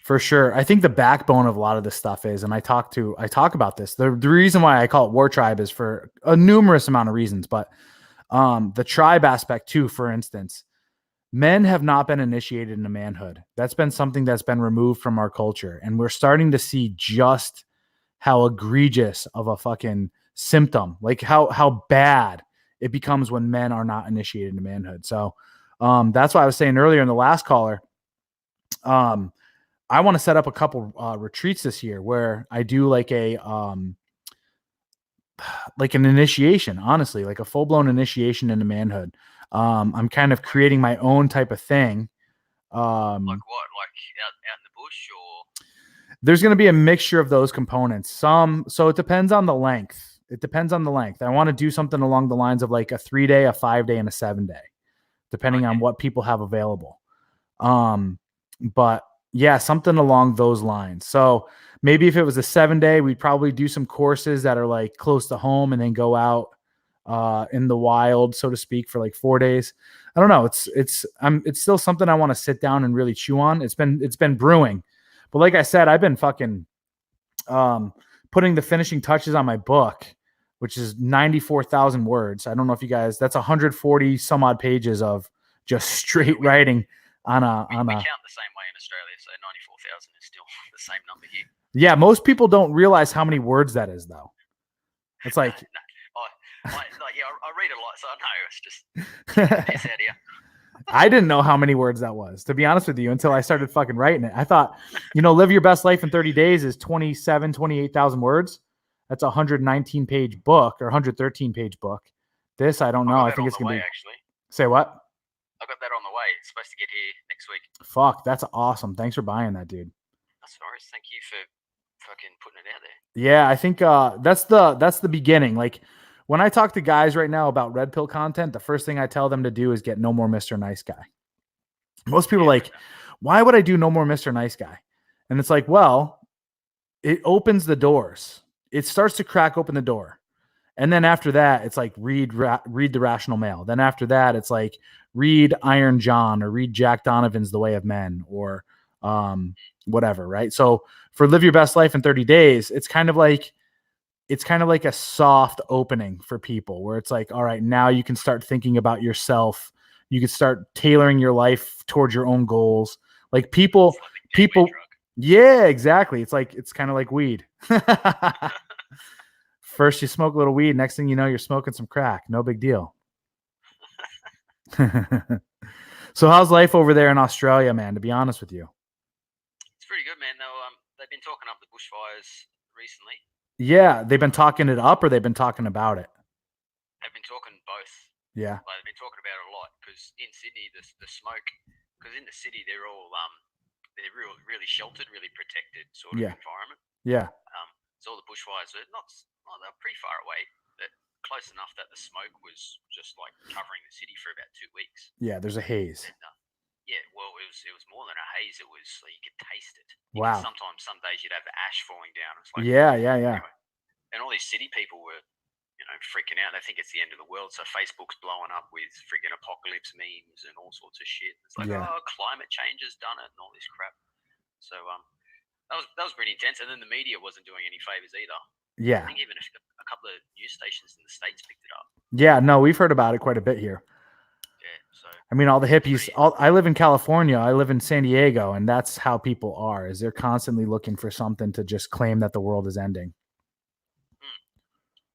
For sure. I think the backbone of a lot of this stuff is, and I talk about this. The reason why I call it War Tribe is for a numerous amount of reasons, but the tribe aspect too, for instance, men have not been initiated into manhood. That's been something that's been removed from our culture. And we're starting to see just how egregious of a fucking symptom, like how bad it becomes when men are not initiated into manhood. So that's why I was saying earlier in the last caller, I want to set up a couple retreats this year where I do like an initiation, honestly, like a full-blown initiation into manhood. I'm kind of creating my own type of thing. Like what? Like out in the bush, or? There's going to be a mixture of those components. So it depends on the length. I want to do something along the lines of like a 3-day, a 5-day, and a 7-day, depending on what people have available. But yeah, something along those lines. So maybe if it was a 7-day, we'd probably do some courses that are like close to home and then go out in the wild, so to speak, for like 4 days. I don't know. It's still something I want to sit down and really chew on. It's been brewing, but like I said, I've been fucking putting the finishing touches on my book, which is 94,000 words. I don't know if you guys, that's 140 some odd pages of just straight writing we count the same way in Australia, so 94,000 is still the same number here. Yeah, most people don't realize how many words that is, though. It's like I read a lot, so I know it's just this out here. I didn't know how many words that was, to be honest with you, until I started fucking writing it. I thought, live your best life in 30 days is 28,000 words. That's a 119 page book or 113 page book. This, I don't know. I think it's going to be. Actually. Say what? I got that on the way. It's supposed to get here next week. Fuck, that's awesome. Thanks for buying that, dude. That's no worries. Thank you for fucking putting it out there. Yeah, I think that's the beginning. Like when I talk to guys right now about red pill content, the first thing I tell them to do is get No More Mr. Nice Guy. Most people are like, why would I do No More Mr. Nice Guy? And it's like, well, it opens the doors. It starts to crack open the door. And then after that, it's like read The Rational Male. Then after that, it's like read Iron John or read Jack Donovan's The Way of Men or whatever, right? So for Live Your Best Life in 30 Days, it's kind of like a soft opening for people where it's like, all right, now you can start thinking about yourself. You can start tailoring your life towards your own goals. Like people, Yeah, exactly. It's kind of like weed. First you smoke a little weed, next thing you know, you're smoking some crack. No big deal. So how's life over there in Australia, man, to be honest with you? It's pretty good, man. They've been talking up the bushfires recently. Yeah, they've been talking it up or they've been talking about it? They've been talking both. Yeah. Like, they've been talking about it a lot because in Sydney, the smoke, because in the city they're all they're really sheltered, really protected sort of Yeah. environment. Yeah. So all the bushfires are they're pretty far away, but close enough that the smoke was just like covering the city for about 2 weeks. Yeah, there's a haze. And, yeah, well, it was more than a haze. It was like you could taste it. Wow. Sometimes, some days you'd have the ash falling down. It's like, Yeah. anyway. And all these city people were, freaking out. They think it's the end of the world. So Facebook's blowing up with freaking apocalypse memes and all sorts of shit. It's like, climate change has done it and all this crap. So that was pretty intense. And then the media wasn't doing any favors either. Yeah. I think even a couple of news stations in the States picked it up. Yeah, no, we've heard about it quite a bit here. Yeah, so I mean, all the hippies. I live in California. I live in San Diego, and that's how people are. Is they're constantly looking for something to just claim that the world is ending.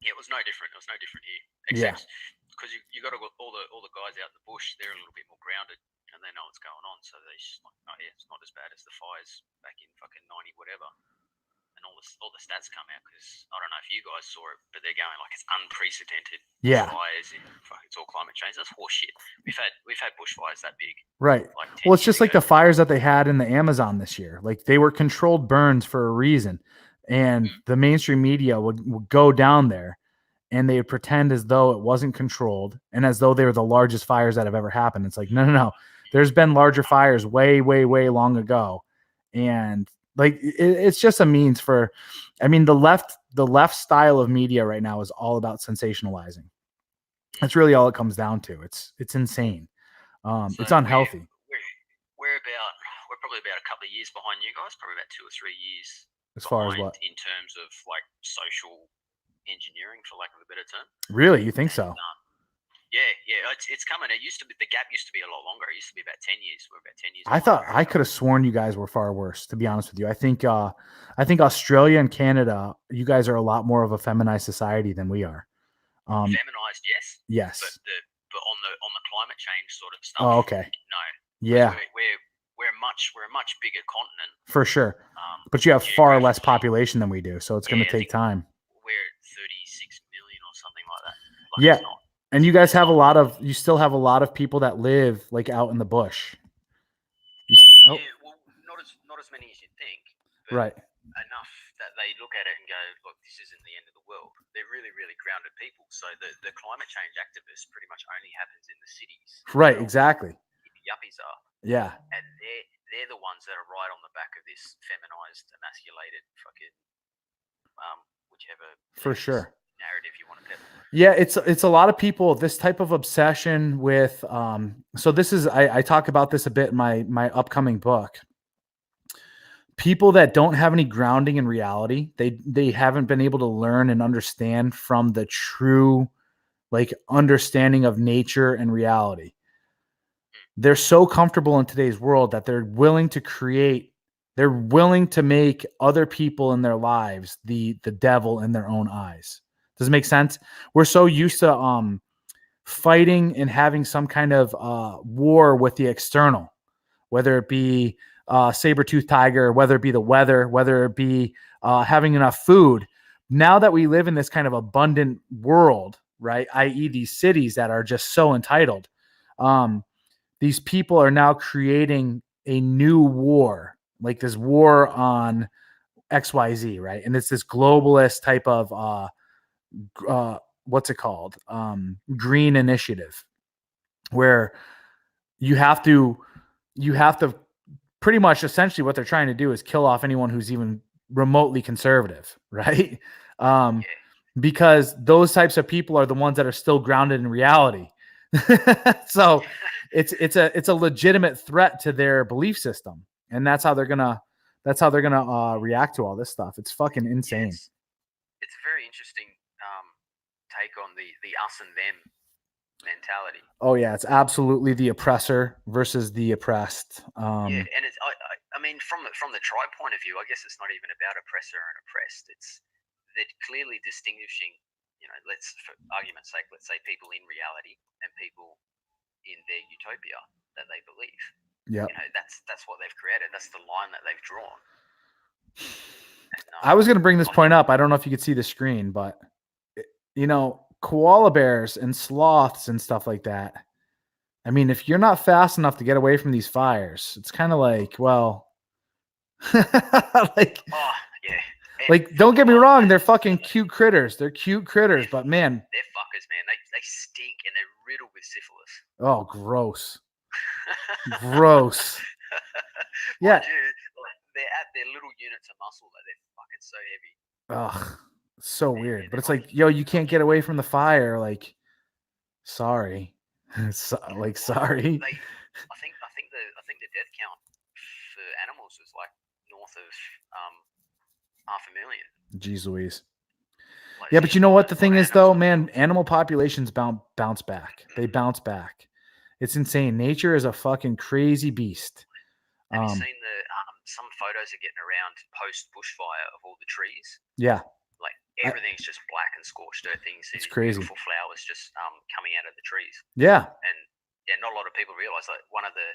Yeah, it was no different. It was no different here, except because you got all the guys out in the bush. They're a little bit more grounded, and they know what's going on. So they just like, oh yeah, it's not as bad as the fires back in fucking 90 whatever. And all the stats come out because I don't know if you guys saw it, but they're going like it's unprecedented. Yeah. Fires it's all climate change. That's horseshit. We've had bushfires that big. Right. Like well, it's just like the fires that they had in the Amazon this year. Like they were controlled burns for a reason. And the mainstream media would go down there and they would pretend as though it wasn't controlled and as though they were the largest fires that have ever happened. It's like, no. There's been larger fires way, way, way long ago. And like, it's just a means for, I mean, the left style of media right now is all about sensationalizing. That's really all it comes down to. It's insane. It's unhealthy. We're probably about a couple of years behind you guys, probably about 2 or 3 years. As far as what? In terms of like social engineering, for lack of a better term. Really? You think so? Yeah. It's coming. It used to be, the gap used to be a lot longer. It used to be about 10 years. We're about 10 years. I could have sworn you guys were far worse, to be honest with you. I think Australia and Canada, you guys are a lot more of a feminized society than we are. Feminized, yes. Yes. But on the climate change sort of stuff. Oh, okay. No. Yeah. We're a much bigger continent. For sure. But you have far less population than we do, so it's going to take time. We're 36 million or something like that. Yeah. And you guys have you still have a lot of people that live like out in the bush. Yeah, well, not as many as you'd think. Right. Enough that they look at it and go, look, this isn't the end of the world. They're really, really grounded people. So the climate change activists pretty much only happens in the cities. Right, exactly. The yuppies are. Yeah. And they're the ones that are right on the back of this feminized, emasculated fucking whichever for sure narrative you want to peddle. Yeah, it's a lot of people, this type of obsession with so this is I talk about this a bit in my upcoming book. People that don't have any grounding in reality, they haven't been able to learn and understand from the true like understanding of nature and reality. They're so comfortable in today's world that they're willing to make other people in their lives the devil in their own eyes. Does it make sense? We're so used to fighting and having some kind of war with the external, whether it be saber-toothed tiger, whether it be the weather, whether it be having enough food. Now that we live in this kind of abundant world, right, i.e. these cities that are just so entitled, these people are now creating a new war, like this war on XYZ, right? And it's this globalist type of what's it called? Green initiative, where you have to pretty much essentially what they're trying to do is kill off anyone who's even remotely conservative, right? Because those types of people are the ones that are still grounded in reality. So it's a legitimate threat to their belief system, and that's how they're gonna react to all this stuff. It's fucking insane. It's a very interesting take on the us and them mentality. Oh yeah, it's absolutely the oppressor versus the oppressed. Yeah, and it's I mean, from the tribe point of view, I guess it's not even about oppressor and oppressed. It's they're clearly distinguishing. Let's, for argument's sake, let's say people in reality and people in their utopia that they believe. Yeah. That's what they've created. That's the line that they've drawn. And, I was going to bring this point up. I don't know if you could see the screen, but koala bears and sloths and stuff like that. I mean, if you're not fast enough to get away from these fires, it's kind of like, well, like, oh yeah. Like, don't get me wrong, they're fucking cute critters. They're cute critters, but man, they're fuckers, man. They stink and they're riddled with syphilis. Oh, gross. Gross. Yeah. They're at their little units of muscle that they're fucking so heavy. Ugh, so weird. But it's like, yo, you can't get away from the fire. Like, sorry. Sorry. I think the death count for animals was like north of 500,000. Jeez Louise. Yeah, but you know what the thing is, though, man? Animal populations bounce back. They bounce back. It's insane. Nature is a fucking crazy beast. Have you seen some photos are getting around post bushfire of all the trees? Yeah. Like everything's just black and scorched earth. Things, it's crazy. Beautiful flowers just coming out of the trees. Yeah. And not a lot of people realize that one of the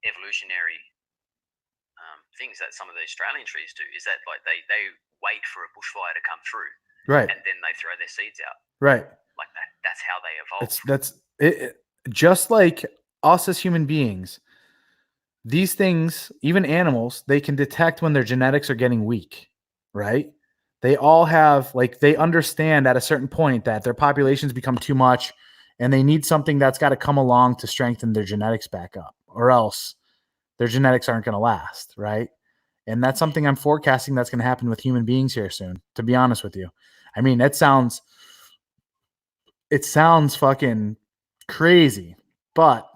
evolutionary things that some of the Australian trees do is that like they wait for a bushfire to come through, right, and then they throw their seeds out, right, like that. That's how they evolve. That's it. Just like us as human beings, these things, even animals, they can detect when their genetics are getting weak, right? They all have, like, they understand at a certain point that their populations become too much and they need something that's got to come along to strengthen their genetics back up, or else their genetics aren't going to last, right? And that's something I'm forecasting that's going to happen with human beings here soon, to be honest with you. I mean, it sounds fucking crazy, but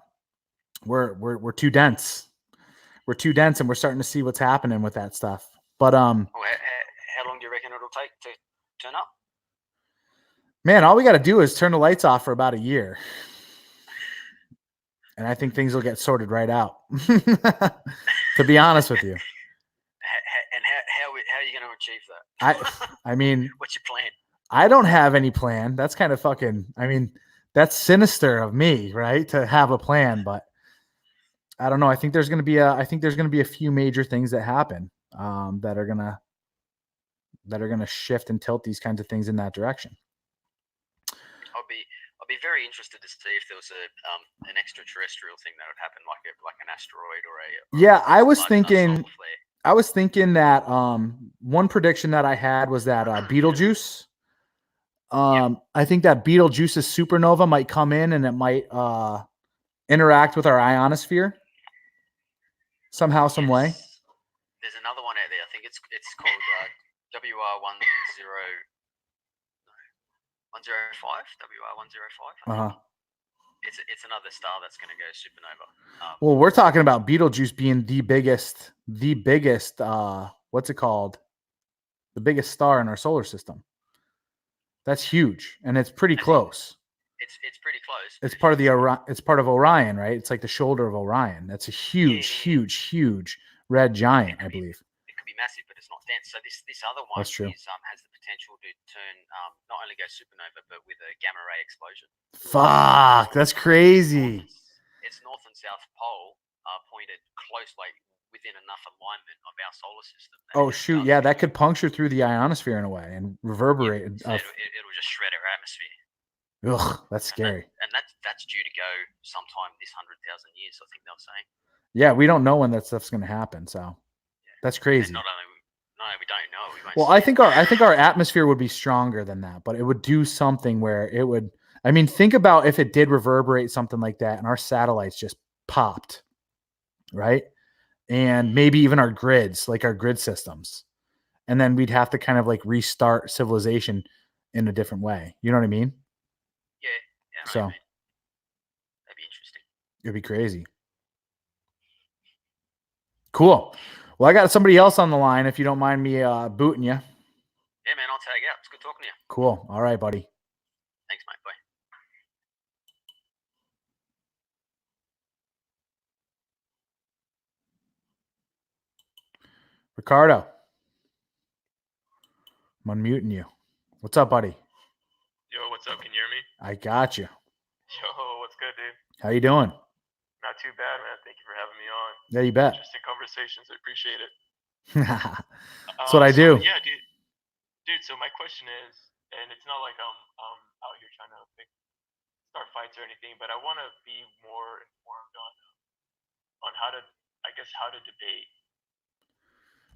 we're too dense. We're too dense, and we're starting to see what's happening with that stuff. But how long do you reckon it'll take to turn up? Man, all we got to do is turn the lights off for about a year. And I think things will get sorted right out, to be honest with you. And how are you going to achieve that? I mean, what's your plan? I don't have any plan. That's kind of fucking, I mean, that's sinister of me, right? To have a plan, but I don't know. I think there's going to be a few major things that happen that are going to shift and tilt these kinds of things in that direction. I'll be very interested to see if there was an extraterrestrial thing that would happen, like an asteroid or a. Yeah, I was thinking that one prediction that I had was that Betelgeuse. I think that Betelgeuse's supernova might come in and it might interact with our ionosphere somehow, some way. There's another one out there. I think it's called WR105. WR105. It's another star that's going to go supernova. Well, we're talking about Betelgeuse being the biggest. What's it called? The biggest star in our solar system. That's huge, and it's pretty close. It's pretty close. It's part of Orion, right? It's like the shoulder of Orion. That's a huge red giant, I believe. It could be massive, but it's not dense. So this other one That's true. Has the potential to turn not only go supernova, but with a gamma ray explosion. Fuck, that's crazy. Its north and south pole are pointed close, like within enough alignment of our solar system. Oh shoot, yeah, that could puncture through the ionosphere in a way and reverberate. Yeah, so it'll just shred our atmosphere. Ugh, that's scary. And that's due to go sometime this 100,000 years, I think they're saying. Yeah, we don't know when that stuff's going to happen, so that's crazy. We don't know. Well, I think our atmosphere would be stronger than that, but it would do something where it would. I mean, think about if it did reverberate something like that, and our satellites just popped, right? And maybe even our grids, like our grid systems, and then we'd have to kind of like restart civilization in a different way. You know what I mean? Yeah. So that'd be interesting. It'd be crazy. Cool. Well, I got somebody else on the line. If you don't mind me booting you. Yeah, man. I'll tag out. It's good talking to you. Cool. All right, buddy. Thanks, mate. Bye. Ricardo, I'm unmuting you. What's up, buddy? Yo, what's up? Can you hear me? I got you. Yo, what's good, dude? How you doing? Not too bad, man. Thank you for having me on. Yeah, you bet. Interesting conversations. I appreciate it. That's what I do. Yeah, dude. So my question is, and it's not like I'm out here trying to start fights or anything, but I want to be more informed on how to debate.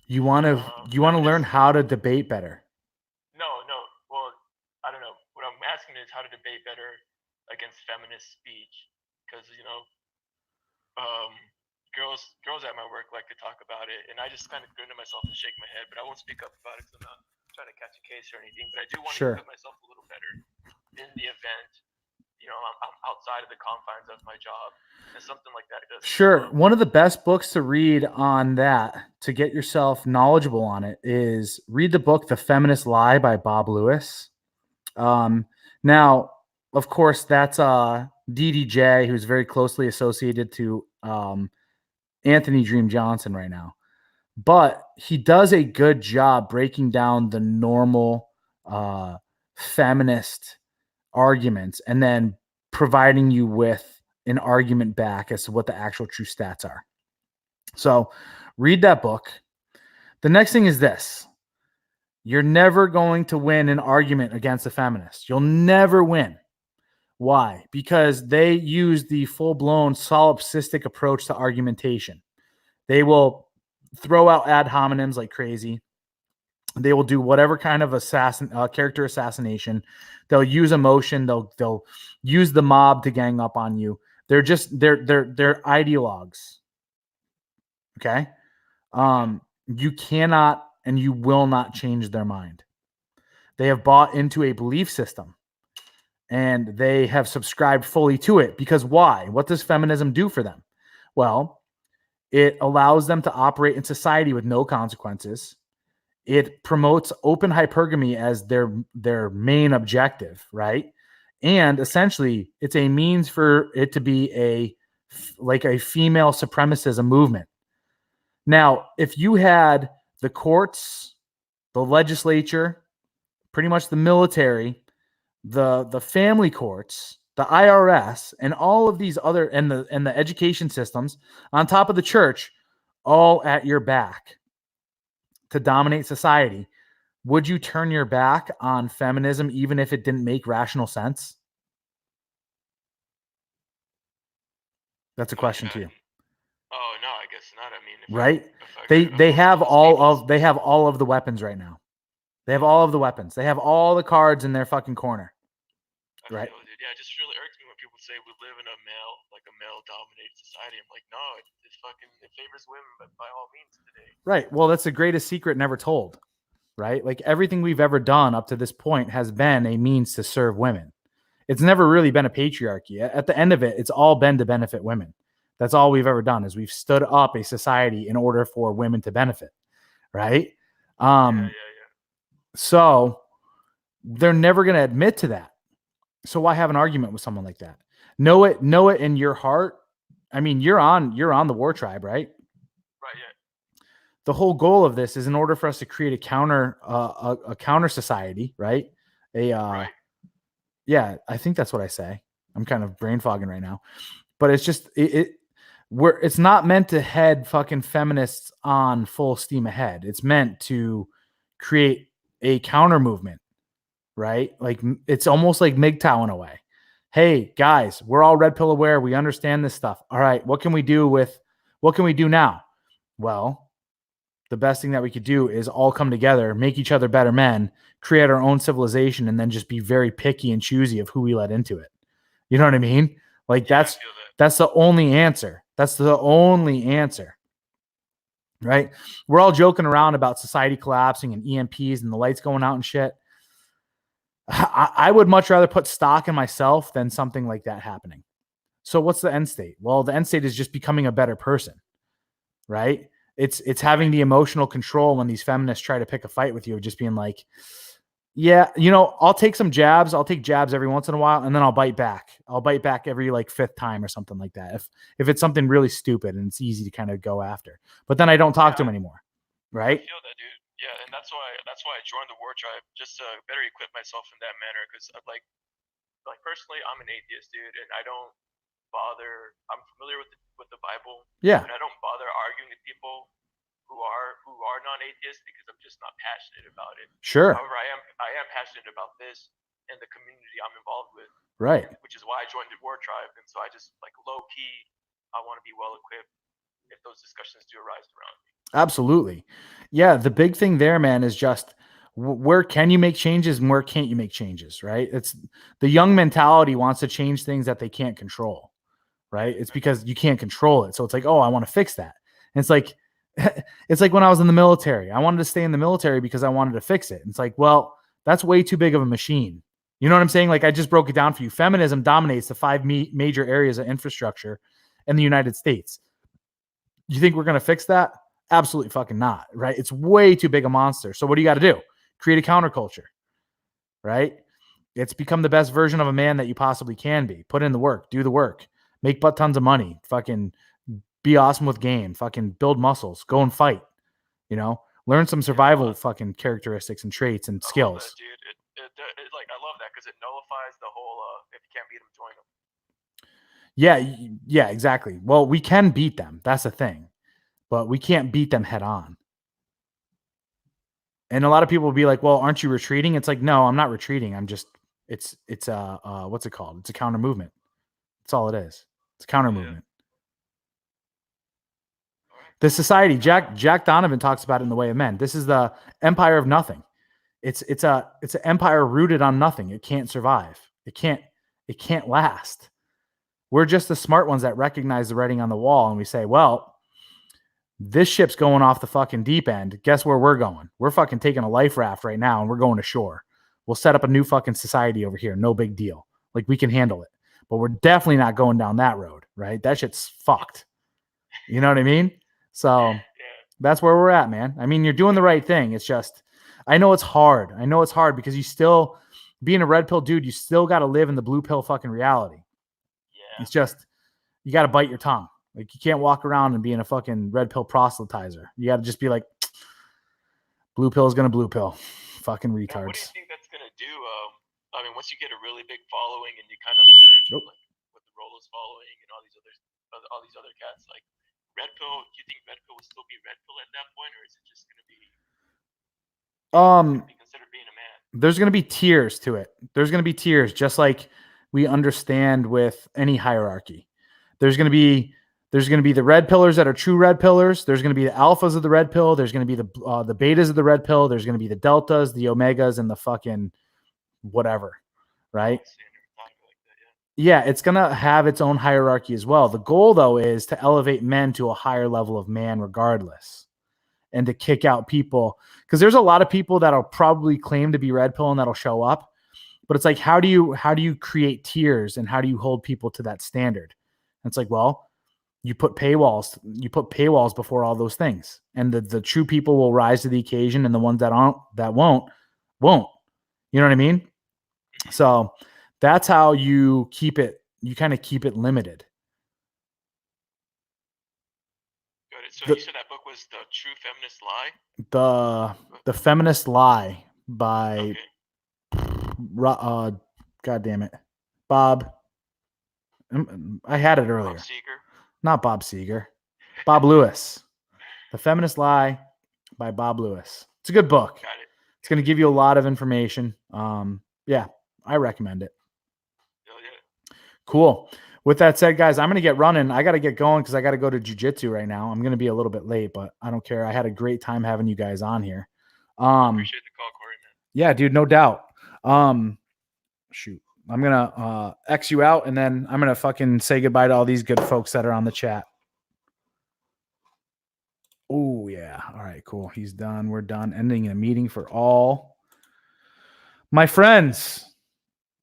You want to learn how to debate better. No. Well, I don't know. What I'm asking is how to debate better against feminist speech, because girls at my work like to talk about it, and I just kind of grin to myself and shake my head, but I won't speak up about it because I'm not trying to catch a case or anything. But I do want to put myself a little better in the event, I'm outside of the confines of my job, and something like that does. Sure. One of the best books to read on that to get yourself knowledgeable on it is read the book The Feminist Lie by Bob Lewis. Now, of course, that's DDJ, who's very closely associated to Anthony Dream Johnson right now. But he does a good job breaking down the normal feminist arguments and then providing you with an argument back as to what the actual true stats are. So read that book. The next thing is this. You're never going to win an argument against a feminist. You'll never win. Why? Because they use the full-blown solipsistic approach to argumentation. They will throw out ad hominems like crazy. They will do whatever kind of character assassination. They'll use emotion. They'll use the mob to gang up on you. They're ideologues. Okay? You cannot and you will not change their mind. They have bought into a belief system and they have subscribed fully to it. Because why? What does feminism do for them? Well, it allows them to operate in society with no consequences. It promotes open hypergamy as their main objective, right? And essentially, it's a means for it to be a female supremacism movement. Now, if you had the courts, the legislature, pretty much the military, the family courts, the IRS, and all of these other and the education systems on top of the church, all at your back to dominate society, would you turn your back on feminism even if it didn't make rational sense? That's a question to you. Oh no, I guess not. I mean, right? They have all of the weapons right now. They have all of the weapons. They have all the cards in their fucking corner. Right? Yeah, it just really irks me when people say we live in a male-dominated society. I'm like, no, it favors women, but by all means today. Right. Well, that's the greatest secret never told. Right? Like everything we've ever done up to this point has been a means to serve women. It's never really been a patriarchy. At the end of it, it's all been to benefit women. That's all we've ever done is we've stood up a society in order for women to benefit. Right? So they're never going to admit to that. So why have an argument with someone like that? Know it in your heart. I mean, you're on the war tribe, right? Right, yeah. The whole goal of this is in order for us to create a counter society, right? Right. Yeah, I think that's what I say. I'm kind of brain fogging right now. But it's just it's not meant to head fucking feminists on full steam ahead. It's meant to create a counter movement. Right? Like it's almost like MGTOW in a way. Hey guys, we're all red pill aware. We understand this stuff. All right. What can we do now? Well, the best thing that we could do is all come together, make each other better men, create our own civilization, and then just be very picky and choosy of who we let into it. You know what I mean? Like that's the only answer. That's the only answer. Right? We're all joking around about society collapsing and EMPs and the lights going out and shit. I would much rather put stock in myself than something like that happening. So what's the end state? Well, the end state is just becoming a better person, right? It's having the emotional control when these feminists try to pick a fight with you, just being like, yeah, I'll take some jabs. I'll take jabs every once in a while, and then I'll bite back. I'll bite back every fifth time or something like that. If it's something really stupid and it's easy to kind of go after, but then I don't talk to them anymore. right? I feel that, dude. Yeah, and that's why I joined the War Tribe, just to better equip myself in that manner. Because like personally, I'm an atheist, dude, and I don't bother. I'm familiar with the Bible, Yeah, and I don't bother arguing with people who are non-atheists because I'm just not passionate about it. sure, However, I am passionate about this and the community I'm involved with, right. which is why I joined the War Tribe. And so I just like low key, I want to be well equipped if those discussions do arise around me. Absolutely. Yeah, the big thing there, man, is just where can you make changes and where can't you make changes, right? It's the young mentality wants to change things that they can't control, right? It's because you can't control it. So it's like, oh, I want to fix that. And it's like, it's like when I was in the military. I wanted to stay in the military because I wanted to fix it. And it's like, well, that's way too big of a machine. You know what I'm saying? Like I just broke it down for you. Feminism dominates the 5 major areas of infrastructure in the United States. You think we're going to fix that? Absolutely fucking not, right? It's way too big a monster. So what do you got to do? Create a counterculture, right? It's become the best version of a man that you possibly can be. Put in the work, do the work, make butt tons of money, fucking be awesome with game, fucking build muscles, go and fight, you know, learn some survival fucking characteristics and traits and skills. That, dude. It like I love that because it nullifies the whole if you can't beat them, join them. Yeah, exactly. Well, we can beat them. That's the thing. But we can't beat them head on. And a lot of people will be like, well, aren't you retreating? It's like, no, I'm not retreating. I'm just, it's what's it called? It's a counter movement. That's all it is. It's a counter movement. The society, Jack Donovan talks about it in The Way of Men. This is the empire of nothing. It's an empire rooted on nothing. It can't survive. It can't last. We're just the smart ones that recognize the writing on the wall. And we say, well, this ship's going off the fucking deep end. Guess where we're going? We're fucking taking a life raft right now and we're going ashore. We'll set up a new fucking society over here. No big deal. Like we can handle it. But we're definitely not going down that road, right? That shit's fucked. You know what I mean? So that's where we're at, man. I mean, you're doing the right thing. It's just, I know it's hard. I know it's hard because you still, being a red pill dude, you still got to live in the blue pill fucking reality. Yeah. It's just, you got to bite your tongue. Like you can't walk around and being a fucking red pill proselytizer. You got to just be like, blue pill is going to blue pill. Fucking retards. What do you think that's going to do? I mean, once you get a really big following and you kind of merge with the Rolos following and all these other cats, like red pill, do you think red pill will still be red pill at that point, or is it just going to be considered being a man? There's going to be tiers to it. There's going to be tiers, just like we understand with any hierarchy. There's going to be the red pillars that are true red pillars. There's going to be the alphas of the red pill. There's going to be the betas of the red pill. There's going to be the deltas, the omegas, and the fucking whatever, right? Yeah, it's going to have its own hierarchy as well. The goal, though, is to elevate men to a higher level of man regardless and to kick out people. Because there's a lot of people that'll probably claim to be red pill and that'll show up. But it's like, how do you create tiers and how do you hold people to that standard? And it's like, well, you put paywalls before all those things. And the true people will rise to the occasion and the ones that won't. You know what I mean? So that's how you kind of keep it limited. Got it. So you said that book was The True Feminist Lie? The Feminist Lie by God damn it. Bob. I had it earlier. Bob Seger? Not Bob Seger. Bob Lewis. The Feminist Lie by Bob Lewis. It's a good book. Got it. It's going to give you a lot of information. Yeah, I recommend it. Oh, yeah. Cool. With that said, guys, I'm going to get running. I got to get going because I got to go to jiu-jitsu right now. I'm going to be a little bit late, but I don't care. I had a great time having you guys on here. Appreciate the call, Corey, man. Yeah, dude, no doubt. Shoot. I'm going to X you out, and then I'm going to fucking say goodbye to all these good folks that are on the chat. Oh, yeah. All right, cool. He's done. We're done. Ending a meeting for all. My friends,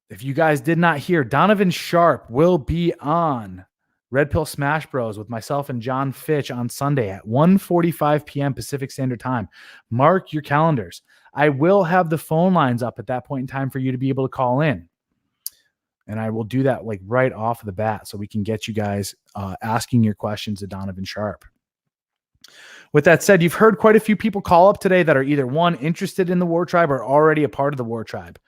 if you guys did not hear, Donovan Sharp will be on Red Pill Smash Bros with myself and John Fitch on Sunday at 1:45 p.m. Pacific Standard Time. Mark your calendars. I will have the phone lines up at that point in time for you to be able to call in. And I will do that like right off the bat so we can get you guys asking your questions to Donovan Sharp. With that said, you've heard quite a few people call up today that are either one, interested in the War Tribe or already a part of the War Tribe.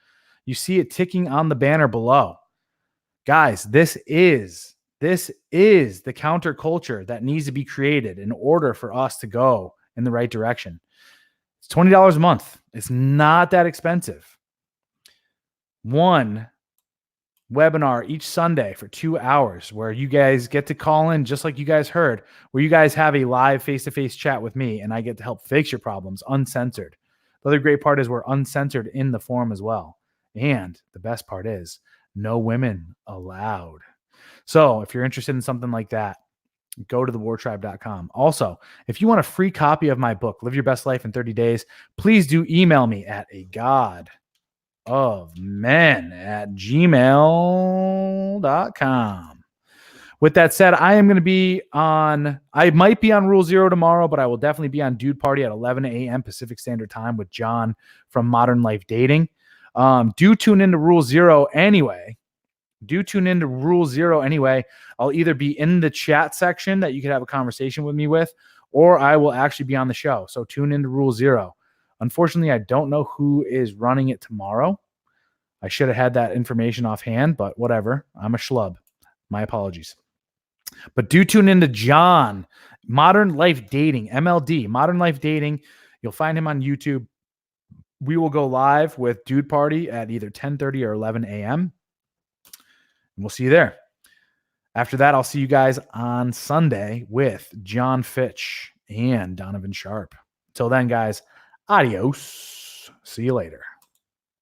You see it ticking on the banner below. Guys, this is the counterculture that needs to be created in order for us to go in the right direction. It's $20 a month. It's not that expensive. One webinar each Sunday for 2 hours where you guys get to call in, just like you guys heard, where you guys have a live face-to-face chat with me and I get to help fix your problems uncensored. The other great part is we're uncensored in the forum as well. And the best part is no women allowed. So if you're interested in something like that, go to thewartribe.com. Also, if you want a free copy of my book, Live Your Best Life in 30 Days, please do email me at agodofmen@gmail.com. With that said, I might be on Rule Zero tomorrow, but I will definitely be on Dude Party at 11 a.m. Pacific Standard Time with John from Modern Life Dating. Do tune into Rule Zero anyway. I'll either be in the chat section that you could have a conversation with me with, or I will actually be on the show. So tune into Rule Zero. Unfortunately, I don't know who is running it tomorrow. I should have had that information offhand, but whatever. I'm a schlub. My apologies. But do tune into John, Modern Life Dating, MLD, Modern Life Dating. You'll find him on YouTube. We will go live with Dude Party at either 10:30 or 11 a.m. And we'll see you there. After that, I'll see you guys on Sunday with John Fitch and Donovan Sharp. Till then, guys, adios. See you later.